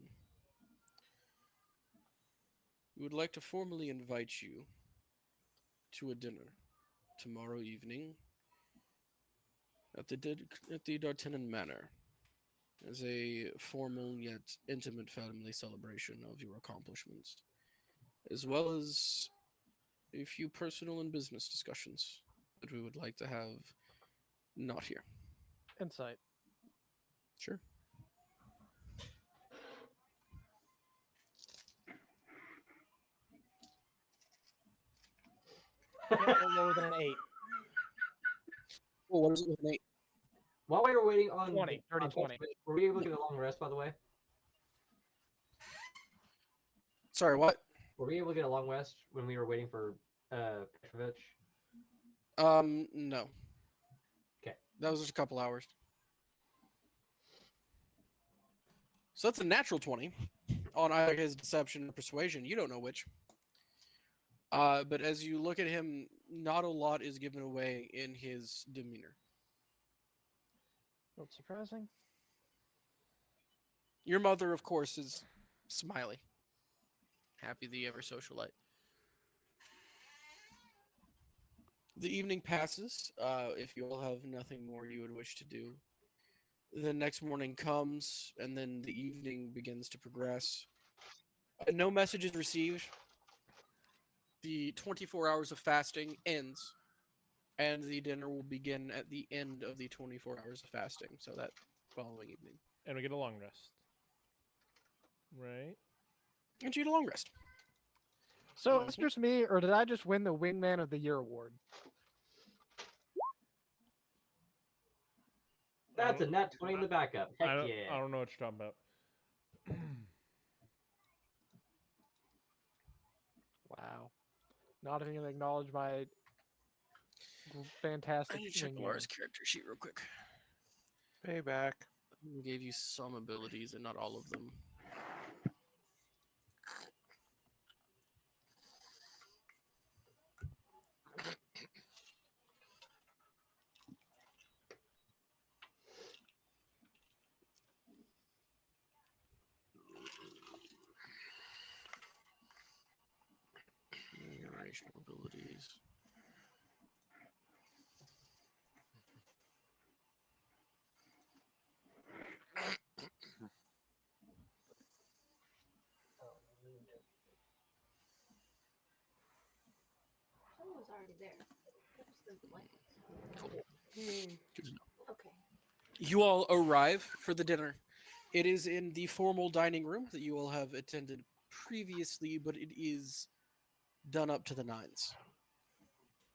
We would like to formally invite you to a dinner tomorrow evening at the D'Artagnan Manor as a formal yet intimate family celebration of your accomplishments, as well as a few personal and business discussions that we would like to have not here. Insight. Sure. Can't go lower than an 8. Well, what is it with an 8? While we were waiting on 20, dirty on 20. were we able to get a long rest, by the way? Sorry, what? Were we able to get a long rest when we were waiting for Petrovich? No. Okay. That was just a couple hours. So that's a natural 20 on either his deception or persuasion. You don't know which. But as you look at him, not a lot is given away in his demeanor. Not surprising. Your mother, of course, is smiley. Happy the ever socialite. The evening passes. If you all have nothing more you would wish to do, the next morning comes, and then the evening begins to progress. No message is received. The 24 hours of fasting ends, and the dinner will begin at the end of the 24 hours of fasting, so that following evening. And we get a long rest. Right? And you get a long rest. So it's just me, or did I just win the Wingman of the Year award? That's a don't- nat 20 in the backup. Heck I yeah. don't know what you're talking about. Wow. Not even gonna acknowledge my fantastic I need to check wingman. Laura's character sheet real quick. Payback. I gave you some abilities and not all of them. Generational abilities. Someone was already there. That was the blanket. Good to know. Okay. You all arrive for the dinner. It is in the formal dining room that you all have attended previously, but it is done up to the nines.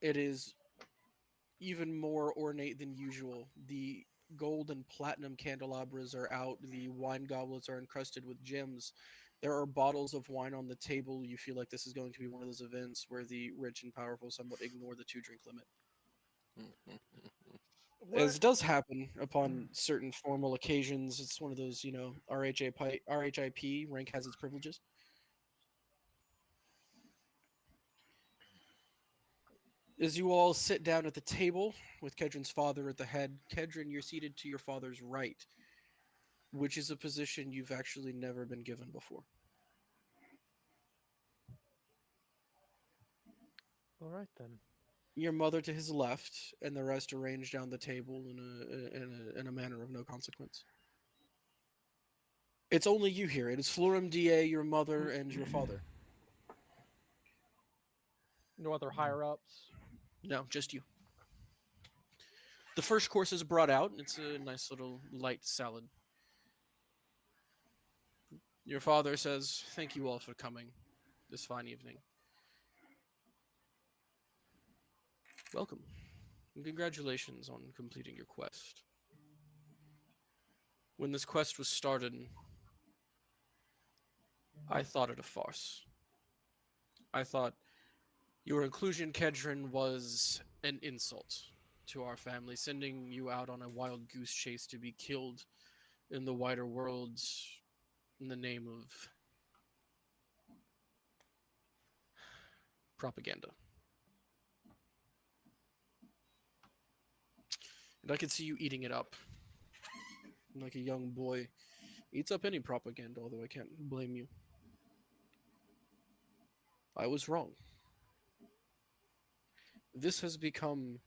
It is even more ornate than usual. The gold and platinum candelabras are out, the wine goblets are encrusted with gems. There are bottles of wine on the table. You feel like this is going to be one of those events where the rich and powerful somewhat ignore the 2-drink limit. As does happen upon certain formal occasions. It's one of those, RHIP, rank has its privileges. As you all sit down at the table with Kedron's father at the head, Kedron, you're seated to your father's right, which is a position you've actually never been given before. All right then. Your mother to his left, and the rest arranged down the table in a manner of no consequence. It's only you here. It is Florum Da, your mother, and your father. No other higher ups. No, just you. The first course is brought out. It's a nice little light salad. Your father says, "Thank you all for coming this fine evening. Welcome, and congratulations on completing your quest. When this quest was started, I thought it a farce. I thought your inclusion, Kedron, was an insult to our family, sending you out on a wild goose chase to be killed in the wider worlds in the name of propaganda. And I could see you eating it up. Like a young boy eats up any propaganda, although I can't blame you. I was wrong. This has become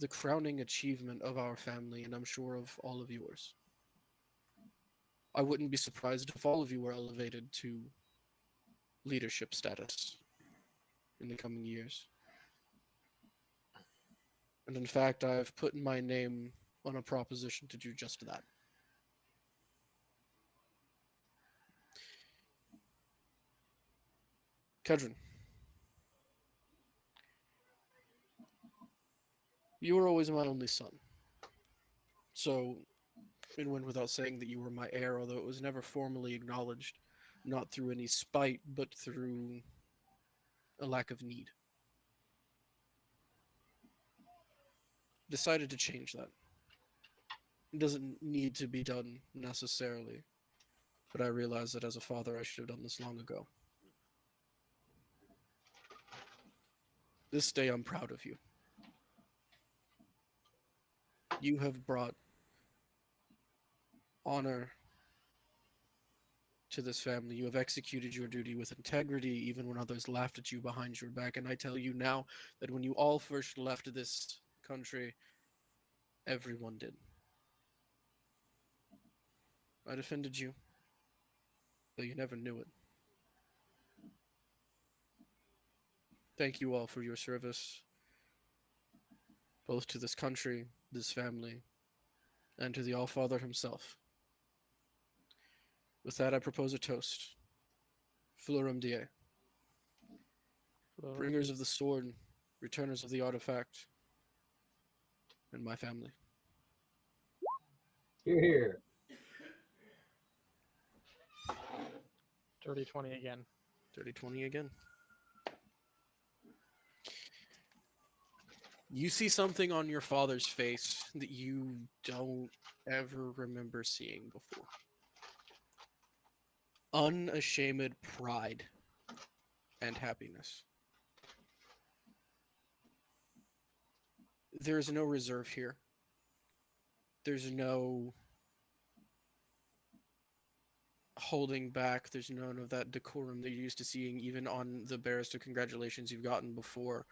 the crowning achievement of our family, and I'm sure of all of yours. I wouldn't be surprised if all of you were elevated to leadership status. in the coming years. And in fact, I've put my name on a proposition to do just that. Kedron, you were always my only son. So it went without saying that you were my heir, although it was never formally acknowledged, not through any spite, but through a lack of need. Decided to change that. It doesn't need to be done necessarily, but I realized that as a father I should have done this long ago. This day I'm proud of you. You have brought honor to this family. You have executed your duty with integrity, even when others laughed at you behind your back. And I tell you now that when you all first left this country, everyone did. I defended you, though you never knew it. Thank you all for your service, both to this country, this family, and to the All-Father himself. With that, I propose a toast. Florum Die, bringers of the sword, returners of the artifact, and my family. Here, here. Dirty 20 again. 30-20 again. You see something on your father's face that you don't ever remember seeing before. Unashamed pride and happiness. There's no reserve here. There's no holding back. There's none of that decorum that you're used to seeing even on the barest of congratulations you've gotten before.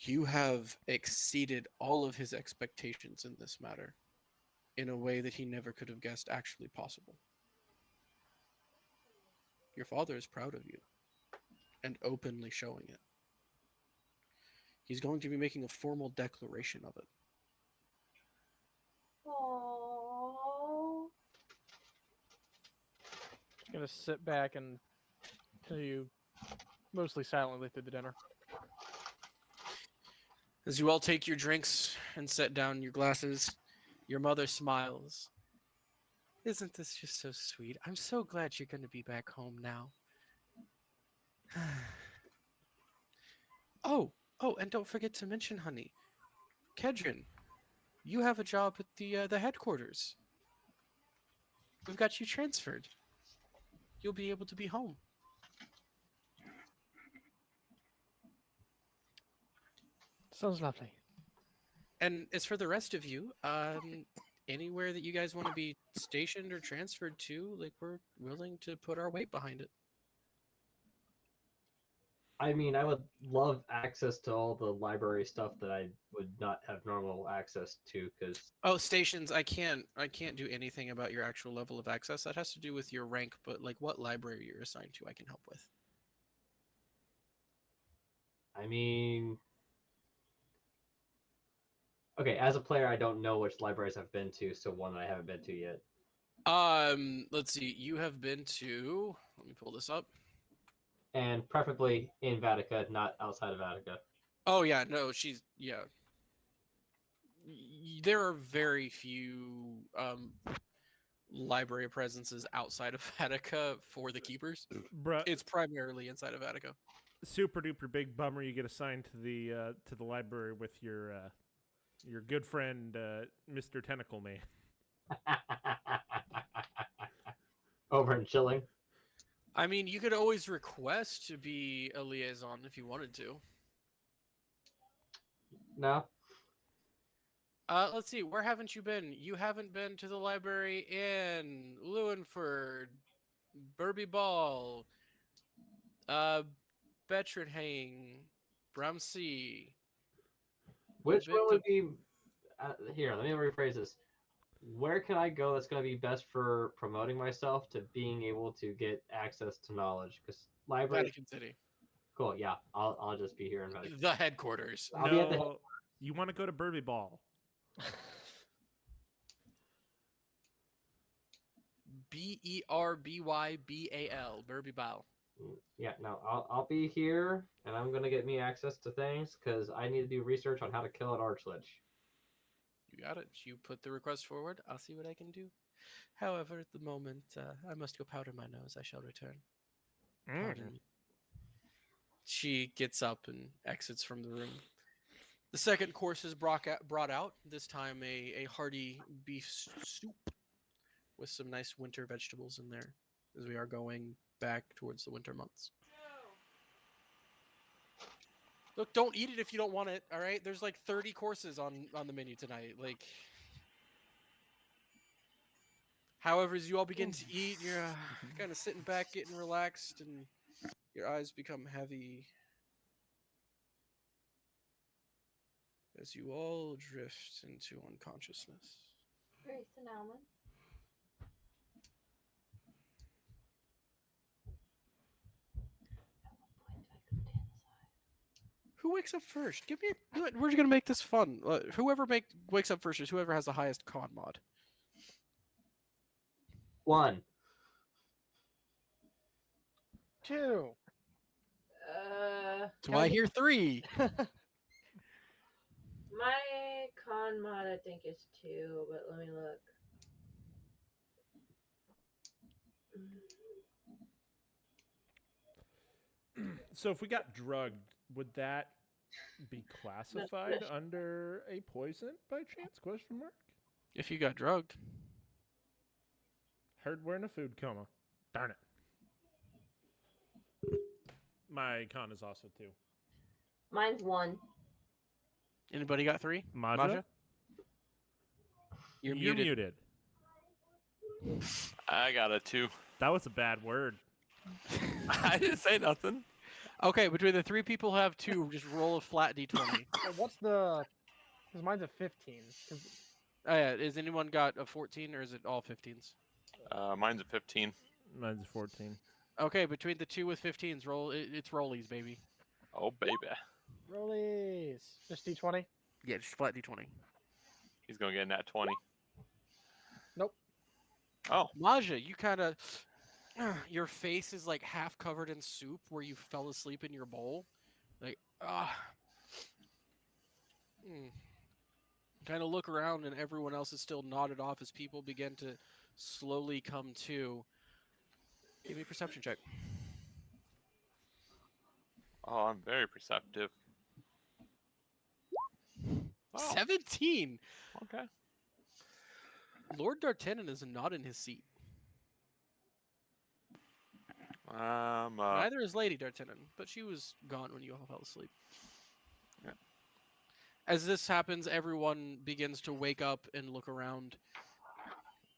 You have exceeded all of his expectations in this matter in a way that he never could have guessed actually possible. Your father is proud of you and openly showing it. He's going to be making a formal declaration of it. Aww. Just gonna sit back and continue mostly silently through the dinner. As you all take your drinks and set down your glasses, your mother smiles. Isn't this just so sweet? I'm so glad you're going to be back home now. oh, and don't forget to mention, honey, Kedron, you have a job at the headquarters. We've got you transferred. You'll be able to be home. Sounds lovely. And as for the rest of you, anywhere that you guys want to be stationed or transferred to, like, we're willing to put our weight behind it. I mean, I would love access to all the library stuff that I would not have normal access to, because Oh, stations, I can't do anything about your actual level of access. That has to do with your rank, but like what library you're assigned to, I can help with. I mean, okay, as a player, I don't know which libraries I've been to, so one that I haven't been to yet. Let's see. You have been to. Let me pull this up. And preferably in Vatica, not outside of Vatica. Oh yeah, no, yeah. There are very few library presences outside of Vatica for the keepers. Bruh, It's primarily inside of Vatica. super duper big bummer you get assigned to the library with your good friend Mr. Tentacle Man. Over and chilling. I mean, you could always request to be a liaison if you wanted to. No? Let's see. Where haven't you been? You haven't been to the library in Lewinford, Burby Ball, Betrenhang, Brumsey. Which been one to- would be... here, let me rephrase this. Where can I go that's going to be best for promoting myself to being able to get access to knowledge? Because library... Vatican City. Cool. Yeah, I'll just be here in Venice. The headquarters. I'll be at the No, you want to go to Burby Ball. Berbybal. Burby Bal. Yeah, no, I'll be here, and I'm gonna get me access to things because I need to do research on how to kill an archlich. You got it. You put the request forward. I'll see what I can do. However, at the moment, I must go powder my nose. I shall return. Pardon me. She gets up and exits from the room. The second course is brought out. This time, a hearty beef soup with some nice winter vegetables in there, as we are going back towards the winter months. Look, don't eat it if you don't want it. All right, there's like 30 courses on the menu tonight. Like, however, as you all begin to eat, you're kind of sitting back, getting relaxed, and your eyes become heavy as you all drift into unconsciousness. Grace and Almond. Who wakes up first? Give me. We're gonna make this fun. Whoever wakes up first is whoever has the highest con mod. 1. 2. So I hear 3. My con mod I think is 2, but let me look. So if we got drugged, would that be classified under a poison by chance? Question mark. If you got drugged, Heard we're in a food coma. Darn it. My con is also 2. Mine's 1. anybody got 3? Maja? You're You're muted. muted. I got a 2. That was a bad word. I didn't say nothing. Okay, between the 3 people who have 2, just roll a flat d20. What's the? Because mine's a 15. 'Cause Oh yeah, is anyone got a 14 or is it all 15s? Mine's a 15. Mine's 14. Okay, between the 2 with 15s, it's rollies, baby. Oh, baby. Rollies. Just D20. Yeah, just flat d20. He's going to get in that 20. Nope. Oh, Maja, you kind of, your face is like half covered in soup where you fell asleep in your bowl. Like, Kind of look around and everyone else is still nodded off as people begin to slowly come to. Give me a perception check. oh, I'm very perceptive. Oh, 17! okay. Lord D'Artagnan is not in his seat. Neither is Lady D'Artagnan, but she was gone when you all fell asleep. Yeah. As this happens, everyone begins to wake up and look around.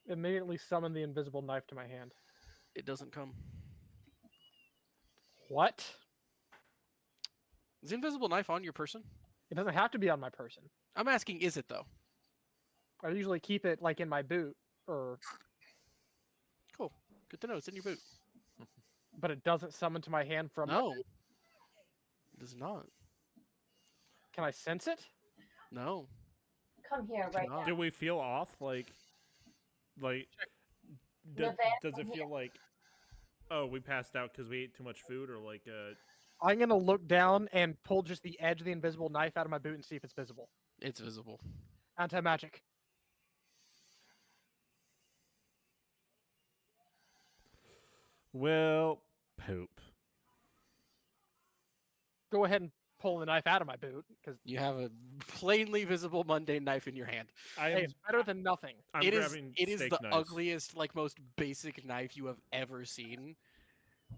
Immediately summon the invisible knife to my hand. It doesn't come. What? Is the invisible knife on your person? It doesn't have to be on my person. I'm asking, is it though? I usually keep it like in my boot, Cool. Good to know. It's in your boot. but it doesn't summon to my hand from. No. It does not. Can I sense it? No. Come here right now. Do we feel off? Like, The does van it feel like, oh, we passed out because we ate too much food, or like, I'm gonna look down and pull just the edge of the invisible knife out of my boot and see if it's visible. It's visible. Anti-magic. well, poop. Go ahead and pull the knife out of my boot because You have a plainly visible mundane knife in your hand. I hey, am. it's better than nothing. I'm It is grabbing it is steak the knives. ugliest, like most basic knife you have ever seen.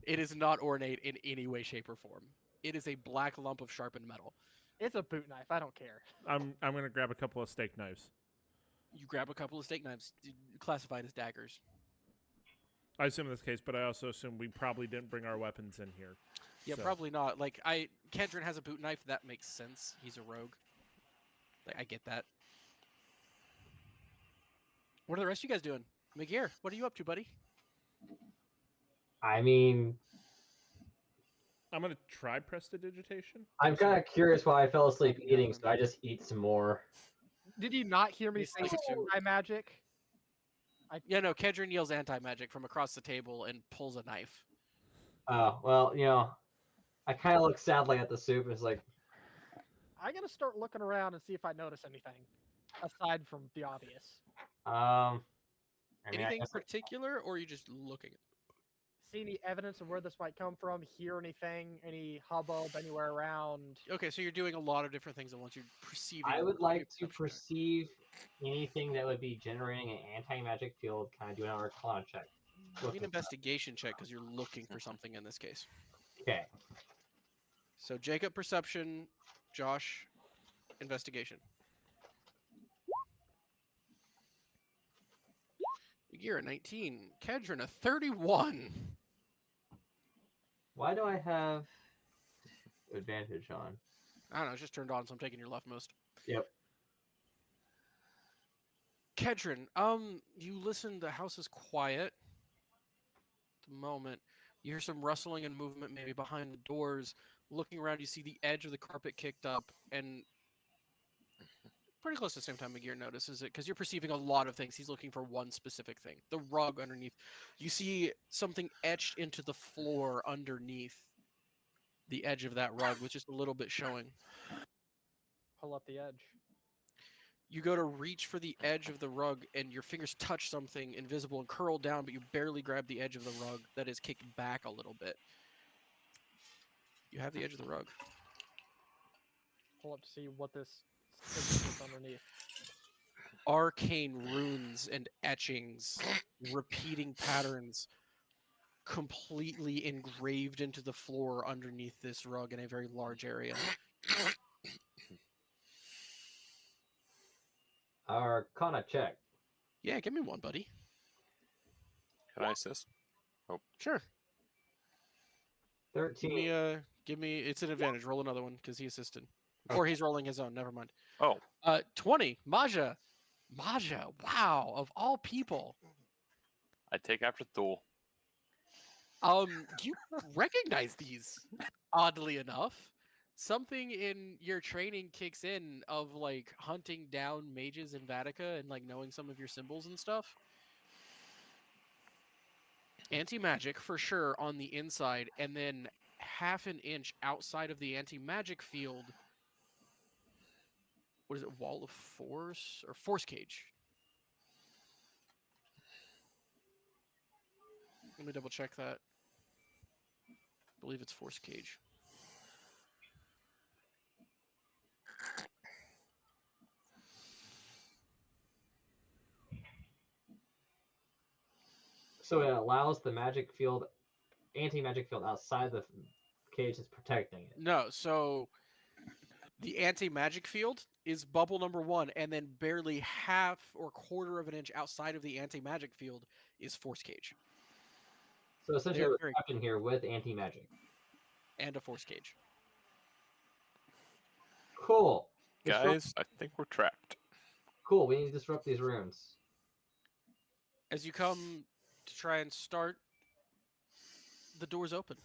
It is not ornate in any way, shape, or form. It is a black lump of sharpened metal. It's a boot knife. I don't care. I'm gonna grab a couple of steak knives. You grab a couple of steak knives, classified as daggers. I assume in this case, but I also assume we probably didn't bring our weapons in here. Yeah, So- probably not. Like Kendron has a boot knife. That makes sense. He's a rogue. Like I get that. What are the rest of you guys doing? McGear, what are you up to, buddy? I mean, I'm gonna try prestidigitation. I'm kind of curious why I fell asleep Something eating, happened. so I just eat some more. Did you not hear me It's say nice to- anti-magic? Yeah, no, Kedron yells anti-magic from across the table and pulls a knife. Oh, well, I kind of look sadly at the soup. It's like, I gotta start looking around and see if I notice anything aside from the obvious. I Anything guess particular, or are you just looking? See any evidence of where this might come from? Hear anything? Any hubbub anywhere around? Okay, so you're doing a lot of different things at once. You're perceiving. I would Give me a like to perception check. perceive anything that would be generating an anti-magic field. Kind of do an Arcana check. Give me an investigation check because you're looking for something in this case. Okay. So Jacob perception, Josh investigation. You're a 19. Kedron a 31. Why do I have advantage on? I don't know, it's just turned on, so I'm taking your leftmost. Yep. Kedron, you listen, the house is quiet at the moment. You hear some rustling and movement maybe behind the doors. Looking around, you see the edge of the carpet kicked up, and pretty close to the same time McGear notices it, because you're perceiving a lot of things. He's looking for one specific thing. The rug underneath. You see something etched into the floor underneath the edge of that rug, with just a little bit showing. Pull up the edge. You go to reach for the edge of the rug, and your fingers touch something invisible and curl down, but you barely grab the edge of the rug that is kicked back a little bit. You have the edge of the rug. Pull up to see what this is underneath. Arcane runes and etchings, repeating patterns, completely engraved into the floor underneath this rug in a very large area. Arcana check. Yeah, give me one, buddy. Can I assist? Sure. 13. Give me. It's an advantage. Roll another one because he assisted. Or he's rolling his own. Never mind. Oh, 20. Maja. Wow. Of all people. I take after Thule. You recognize these, oddly enough. Something in your training kicks in of like hunting down mages in Vatica and like knowing some of your symbols and stuff. Anti-magic for sure on the inside, and then half an inch outside of the anti-magic field. What is it? Wall of force or force cage? Let me double check that. I believe it's force cage. So it allows the magic field, anti-magic field outside the cage that's protecting it. No, so the anti-magic field is bubble number 1, and then barely half or quarter of an inch outside of the anti-magic field is force cage So essentially, They're we're very- trapped in here with anti-magic. and a force cage. Cool. Disrupt- Guys, I think we're trapped. Cool. We need to disrupt these runes. As you come to try and start, the doors open.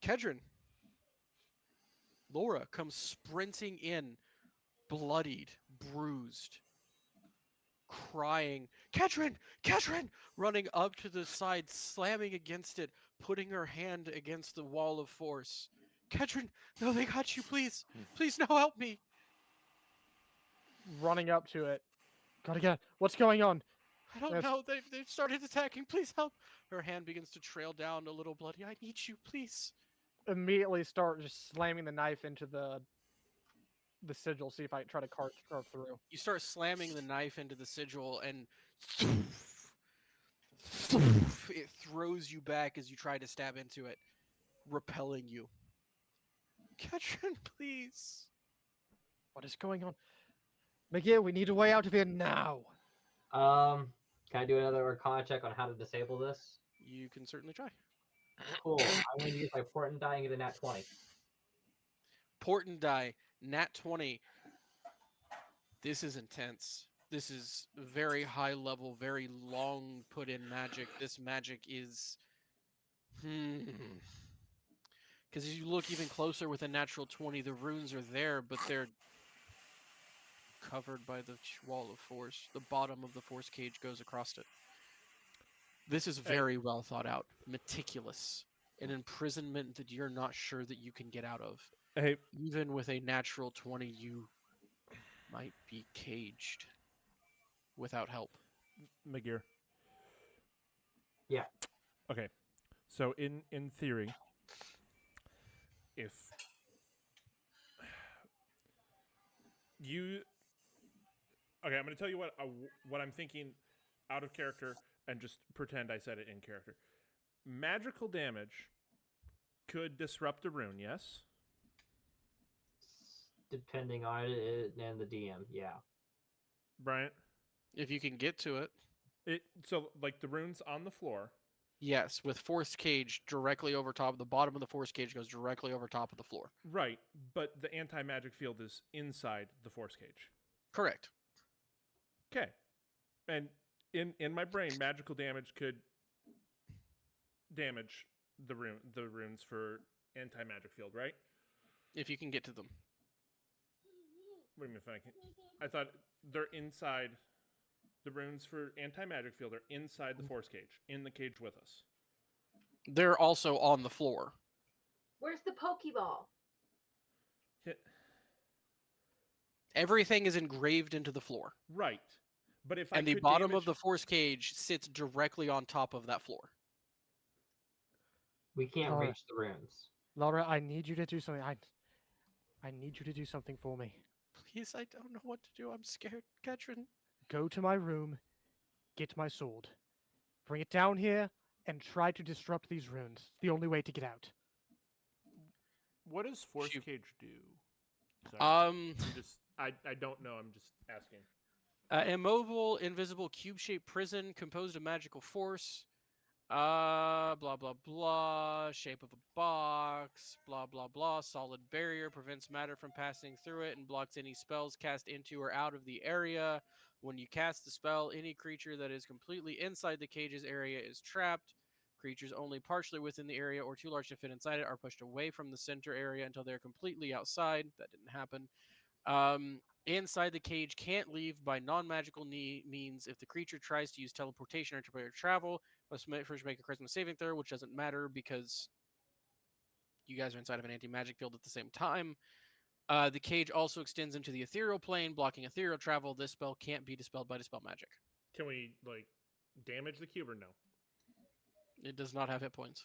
Kedron. Laura comes sprinting in, bloodied, bruised, crying, Kedron! Kedron! Running up to the side, slamming against it, putting her hand against the wall of force. Kedron, no, they got you, please. Please, no, help me. Running up to it. Gotta get. What's going on? I don't Yes. know. They've started attacking. Please help. Her hand begins to trail down a little bloody. I need you, please. Immediately start just slamming the knife into the sigil. See if I can try to carve through. You start slamming the knife into the sigil, and it throws you back as you try to stab into it, repelling you. Ketrin, please. What is going on? McGill, we need a way out of here now. Can I do another Arcana check on how to disable this? You can certainly try. Cool. I'm going to use my Portent die and get a nat 20. Port and die, nat 20. This is intense. This is very high level, very long put in magic. This magic is because as you look even closer with a natural 20, the runes are there, but they're covered by the wall of force. The bottom of the force cage goes across it. This is very well thought out, meticulous, an imprisonment that you're not sure that you can get out of. Hey, Even with a natural 20, you might be caged without help. McGear. Yeah. Okay. So in theory, if you okay, I'm going to tell you what I'm thinking out of character and just pretend I said it in character. Magical damage could disrupt a rune, yes? Depending on it and the DM, yeah. Bryant? If you can get to it, So like the runes on the floor. yes, with force cage directly over top, the bottom of the force cage goes directly over top of the floor. Right, but the anti-magic field is inside the force cage. Correct. Okay. And in my brain, magical damage could damage the runes for anti-magic field, right? If you can get to them. What do you mean if I can? I thought they're inside. The runes for anti-magic field are inside the force cage, in the cage with us. They're also on the floor. Where's the Pokeball? Everything is engraved into the floor. Right. But if And I the could bottom damage, of the force cage sits directly on top of that floor. We can't Alright. reach the runes. Laura, I need you to do something. I need you to do something for me. Please, I don't know what to do. I'm scared, Ketrin. Go to my room, get my sword, bring it down here, and try to disrupt these runes. It's the only way to get out. what does force Shoot. cage do? Sorry. Um, I don't know. I'm just asking. immobile, invisible, cube-shaped prison composed of magical force. Blah blah blah. Shape of a box. Blah blah blah. Solid barrier prevents matter from passing through it and blocks any spells cast into or out of the area. When you cast the spell, any creature that is completely inside the cage's area is trapped. Creatures only partially within the area or too large to fit inside it are pushed away from the center area until they're completely outside. That didn't happen. Inside the cage can't leave by non-magical means. If the creature tries to use teleportation or temporary travel, must first make a charisma saving throw, which doesn't matter because you guys are inside of an anti-magic field at the same time. The cage also extends into the ethereal plane, blocking ethereal travel. This spell can't be dispelled by dispel magic. Can we like damage the cube or no? It does not have hit points.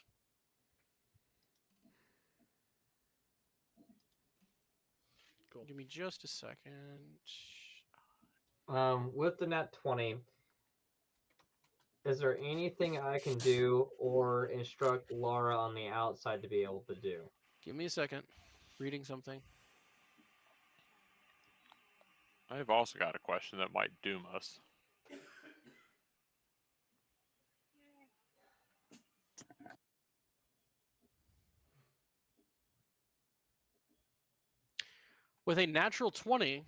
Cool. Give me just a second. With the net 20, is there anything I can do or instruct Laura on the outside to be able to do? Give me a second. Reading something. I've also got a question that might doom us. With a natural 20,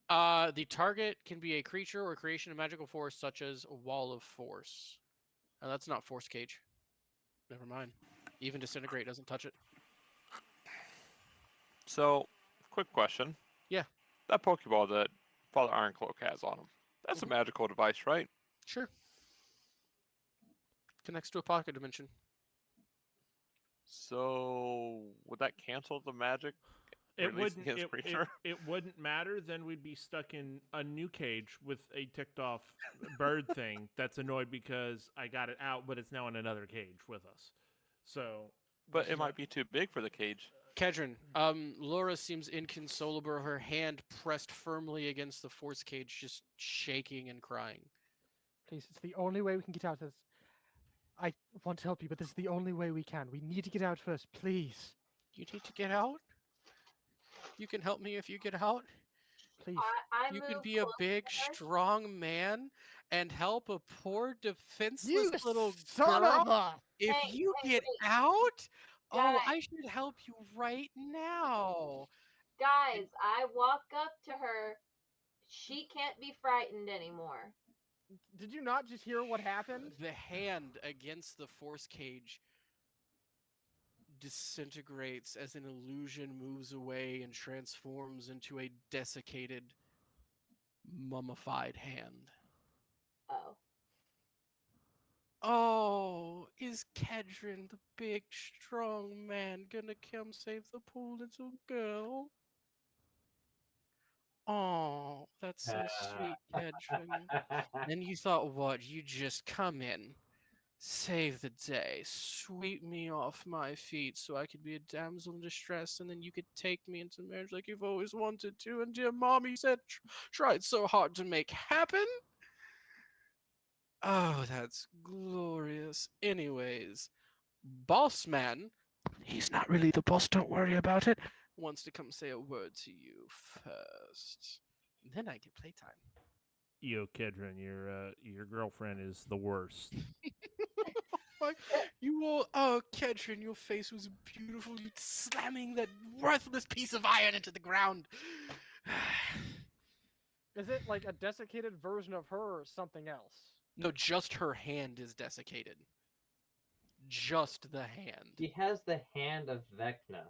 the target can be a creature or creation of magical force, such as a wall of force. That's not force cage. Never mind. Even disintegrate doesn't touch it. So, quick question. Yeah. That Pokeball that Father Ironcloak has on him, that's a magical device, right? Sure. Connects to a pocket dimension. So, would that cancel the magic? It releasing wouldn't. his creature? It wouldn't matter. Then we'd be stuck in a new cage with a ticked off bird thing that's annoyed because I got it out, but it's now in another cage with us. So, But it might be too big for the cage. Kedron, Laura seems inconsolable, her hand pressed firmly against the force cage, just shaking and crying. Please, it's the only way we can get out of this. I want to help you, but this is the only way we can. We need to get out first, please. You need to get out? You can help me if you get out? Please. I You can move be a closer big, to her. strong man and help a poor, defenseless You little son girl? of a... If Hey, you hey, get wait. out, oh, Guys. I should help you right now. Guys, I walk up to her. She can't be frightened anymore. Did you not just hear what happened? The hand against the force cage disintegrates as an illusion moves away and transforms into a desiccated, mummified hand. Oh. Oh, is Kedrin, the big, strong man, gonna come save the poor little girl? Oh, that's so sweet, Kedrin. And you thought, what? You just come in, save the day, sweep me off my feet so I could be a damsel in distress, and then you could take me into marriage like you've always wanted to, and dear mommy said tried so hard to make happen? Oh, that's glorious. Anyways, boss man, he's not really the boss, don't worry about it, wants to come say a word to you first. Then I get playtime. Yo, Kedron, your girlfriend is the worst. Like, you all, oh, Ketrin, your face was beautiful. You slamming that worthless piece of iron into the ground. Is it like a desiccated version of her or something else? No, just her hand is desiccated. Just the hand. He has the hand of Vecna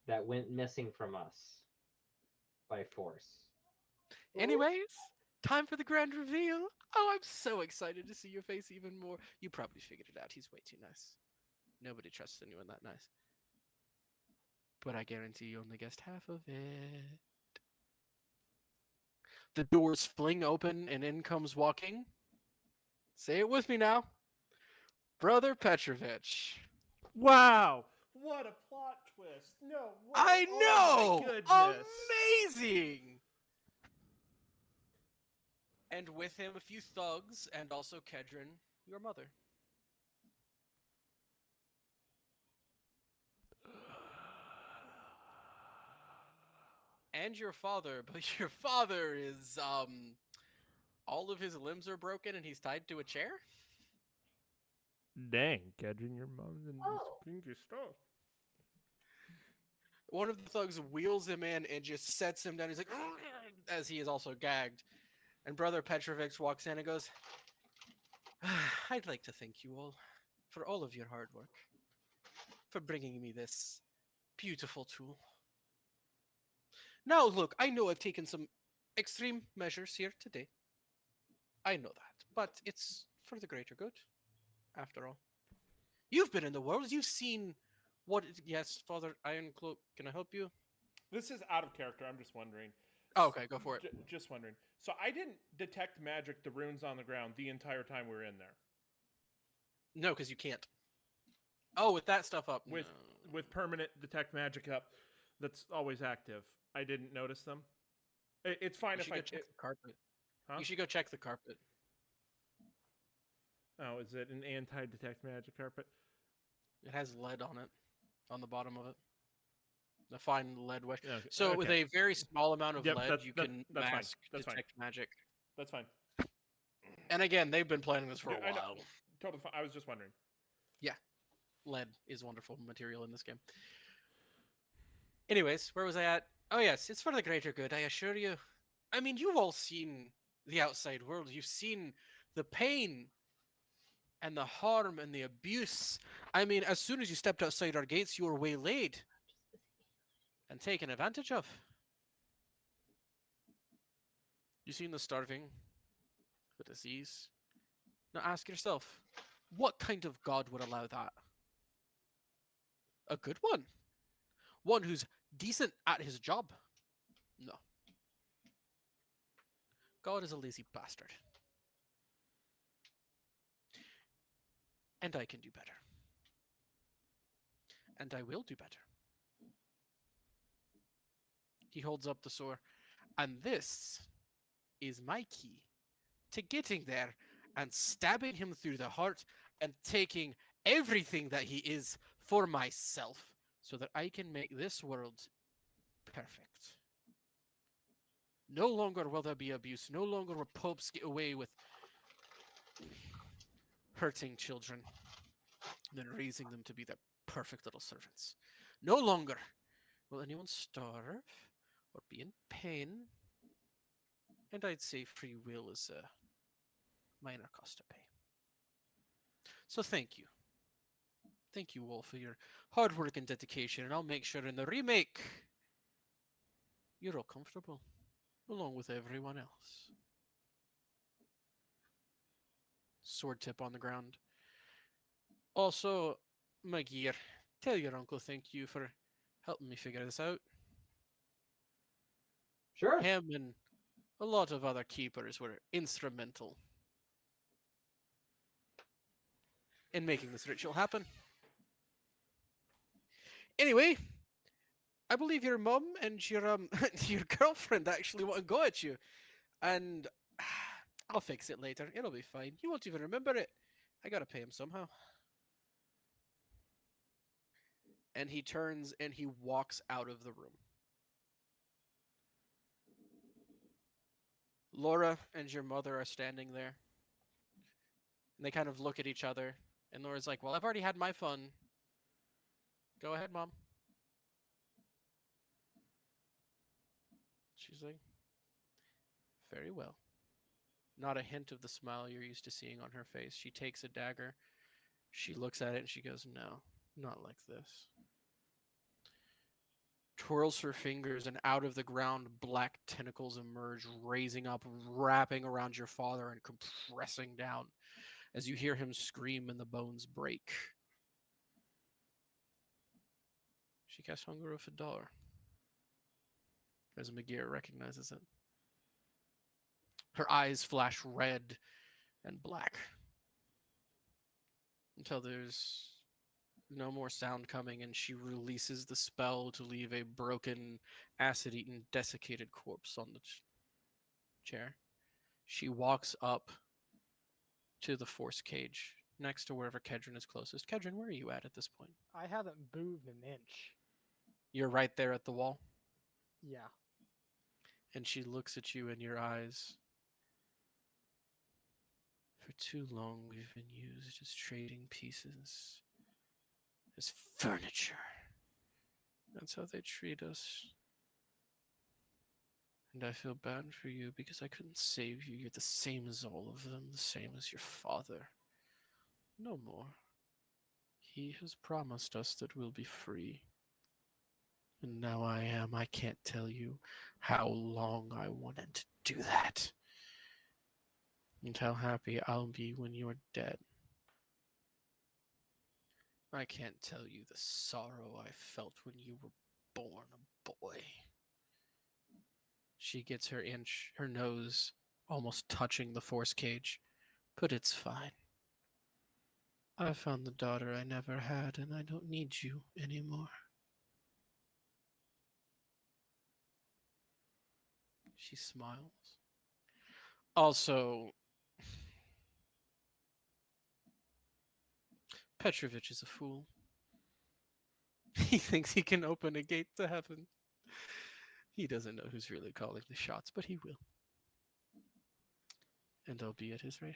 that went missing from us by force. Anyways, time for the grand reveal. Oh, I'm so excited to see your face even more. You probably figured it out. He's way too nice. Nobody trusts anyone that nice. But I guarantee you only guessed half of it. The doors fling open and in comes walking. Say it with me now. Brother Petrovich. Wow! What a plot twist! No way! I Oh know! my goodness! Amazing! And with him a few thugs and also Kedron, your mother. And your father, but your father is all of his limbs are broken and he's tied to a chair? Dang, Kedron, your mom's in Oh. pinky stuff. One of the thugs wheels him in and just sets him down. He's like, as he is also gagged. And Brother Petrovich walks in and goes, I'd like to thank you all for all of your hard work, for bringing me this beautiful tool. Now, look, I know I've taken some extreme measures here today. I know that, but it's for the greater good, after all. You've been in the world. You've seen what... Yes, Father Ironcloak, can I help you? This is out of character. I'm just wondering. Oh, okay, go for it. Just wondering. So I didn't detect magic, the runes on the ground, the entire time we were in there. No, because you can't. Oh, with that stuff up. With no. with permanent detect magic up, that's always active. I didn't notice them. It's fine You if should I. go check the carpet. Huh? You should go check the carpet. Oh, is it an anti-detect magic carpet? It has lead on it, on the bottom of it. A fine lead wedge. Okay, So with okay. a very small amount of Yep, lead, that's- you that's- can that's fine. mask That's fine. detect magic. That's fine. And again, they've been planning this for a Yeah, I know. while. Totally fine. I was just wondering. Lead is wonderful material in this game. Anyways, where was I at? Oh yes, it's for the greater good, I assure you. I mean, you've all seen the outside world. You've seen the pain and the harm and the abuse. I mean, as soon as you stepped outside our gates, you were waylaid and taken advantage of. You've seen the starving, the disease. Now ask yourself, what kind of God would allow that? A good one? One who's decent at his job? No. God is a lazy bastard. And I can do better. And I will do better. He holds up the sword. And this is my key to getting there and stabbing him through the heart and taking everything that he is for myself so that I can make this world perfect. No longer will there be abuse. No longer will popes get away with hurting children and then raising them to be their perfect little servants. No longer will anyone starve or be in pain. And I'd say free will is a minor cost to pay. So thank you. Thank you all for your hard work and dedication, and I'll make sure in the remake you're all comfortable, along with everyone else. Sword tip on the ground. Also, my gear, tell your uncle thank you for helping me figure this out. Sure. Him and a lot of other keepers were instrumental in making this ritual happen. Anyway, I believe your mum and your your girlfriend actually want to go at you, and I'll fix it later. It'll be fine. You won't even remember it. I gotta pay him somehow. And he turns and he walks out of the room. Laura and your mother are standing there. And they kind of look at each other. And Laura's like, well, I've already had my fun. Go ahead, Mom. She's like, very well. Not a hint of the smile you're used to seeing on her face. She takes a dagger. She looks at it and she goes, no, not like this. Twirls her fingers, and out of the ground, black tentacles emerge, raising up, wrapping around your father and compressing down as you hear him scream and the bones break. She casts Hunger of Fadar as Magir recognizes it. Her eyes flash red and black until there's no more sound coming, and she releases the spell to leave a broken, acid-eaten, desiccated corpse on the chair. She walks up to the force cage next to wherever Kedron is closest. Kedron, where are you at this point? I haven't moved an inch. You're right there at the wall. Yeah. And she looks at you in your eyes. For too long, we've been used as trading pieces, as furniture. That's how they treat us. And I feel bad for you because I couldn't save you. You're the same as all of them, the same as your father. No more. He has promised us that we'll be free. And now I am. I can't tell you how long I wanted to do that. And how happy I'll be when you're dead. I can't tell you the sorrow I felt when you were born a boy. She gets her nose almost touching the force cage, but it's fine. I found the daughter I never had, and I don't need you anymore. She smiles. Also, Petrovich is a fool. He thinks he can open a gate to heaven. He doesn't know who's really calling the shots, but he will. And I'll be at his right hand.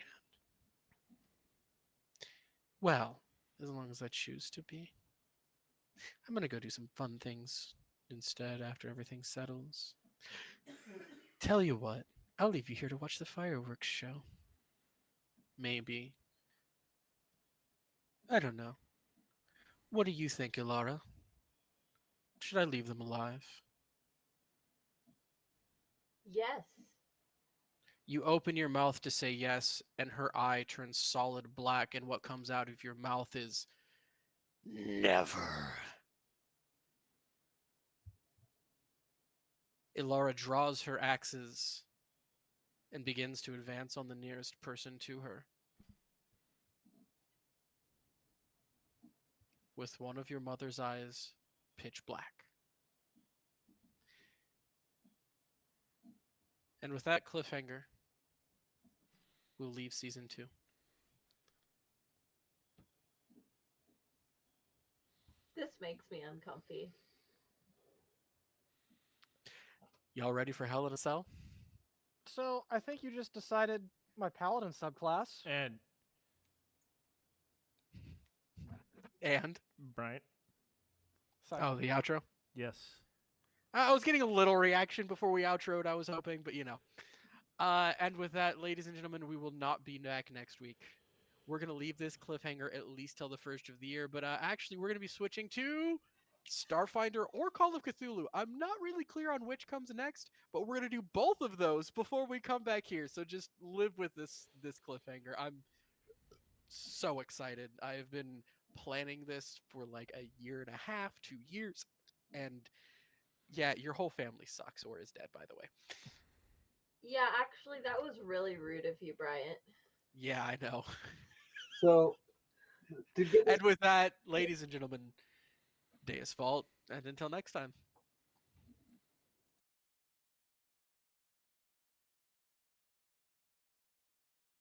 Well, as long as I choose to be. I'm gonna go do some fun things instead after everything settles. Tell you what, I'll leave you here to watch the fireworks show. Maybe. I don't know. What do you think, Ilara? Should I leave them alive? Yes. You open your mouth to say yes, and her eye turns solid black, and what comes out of your mouth is never. Ilara draws her axes and begins to advance on the nearest person to her. With one of your mother's eyes pitch black. And with that cliffhanger, we'll leave season 2. This makes me uncomfy. Y'all ready for Hell in a Cell? So I think you just decided my paladin subclass. And And Bryant, oh, the outro. yes, I was getting a little reaction before we outroed, I was hoping, but you know. And with that, ladies and gentlemen, we will not be back next week. We're going to leave this cliffhanger at least till the first of the year, but actually, we're going to be switching to Starfinder or Call of Cthulhu. I'm not really clear on which comes next, but we're going to do both of those before we come back here. So just live with this cliffhanger. I'm so excited. I have been planning this for like a year and a half, 2 years, and yeah, your whole family sucks or is dead, by the way. Yeah, actually, that was really rude of you, Bryant. Yeah, I know. So to get this And with that, ladies and gentlemen, Deus Vault, and until next time.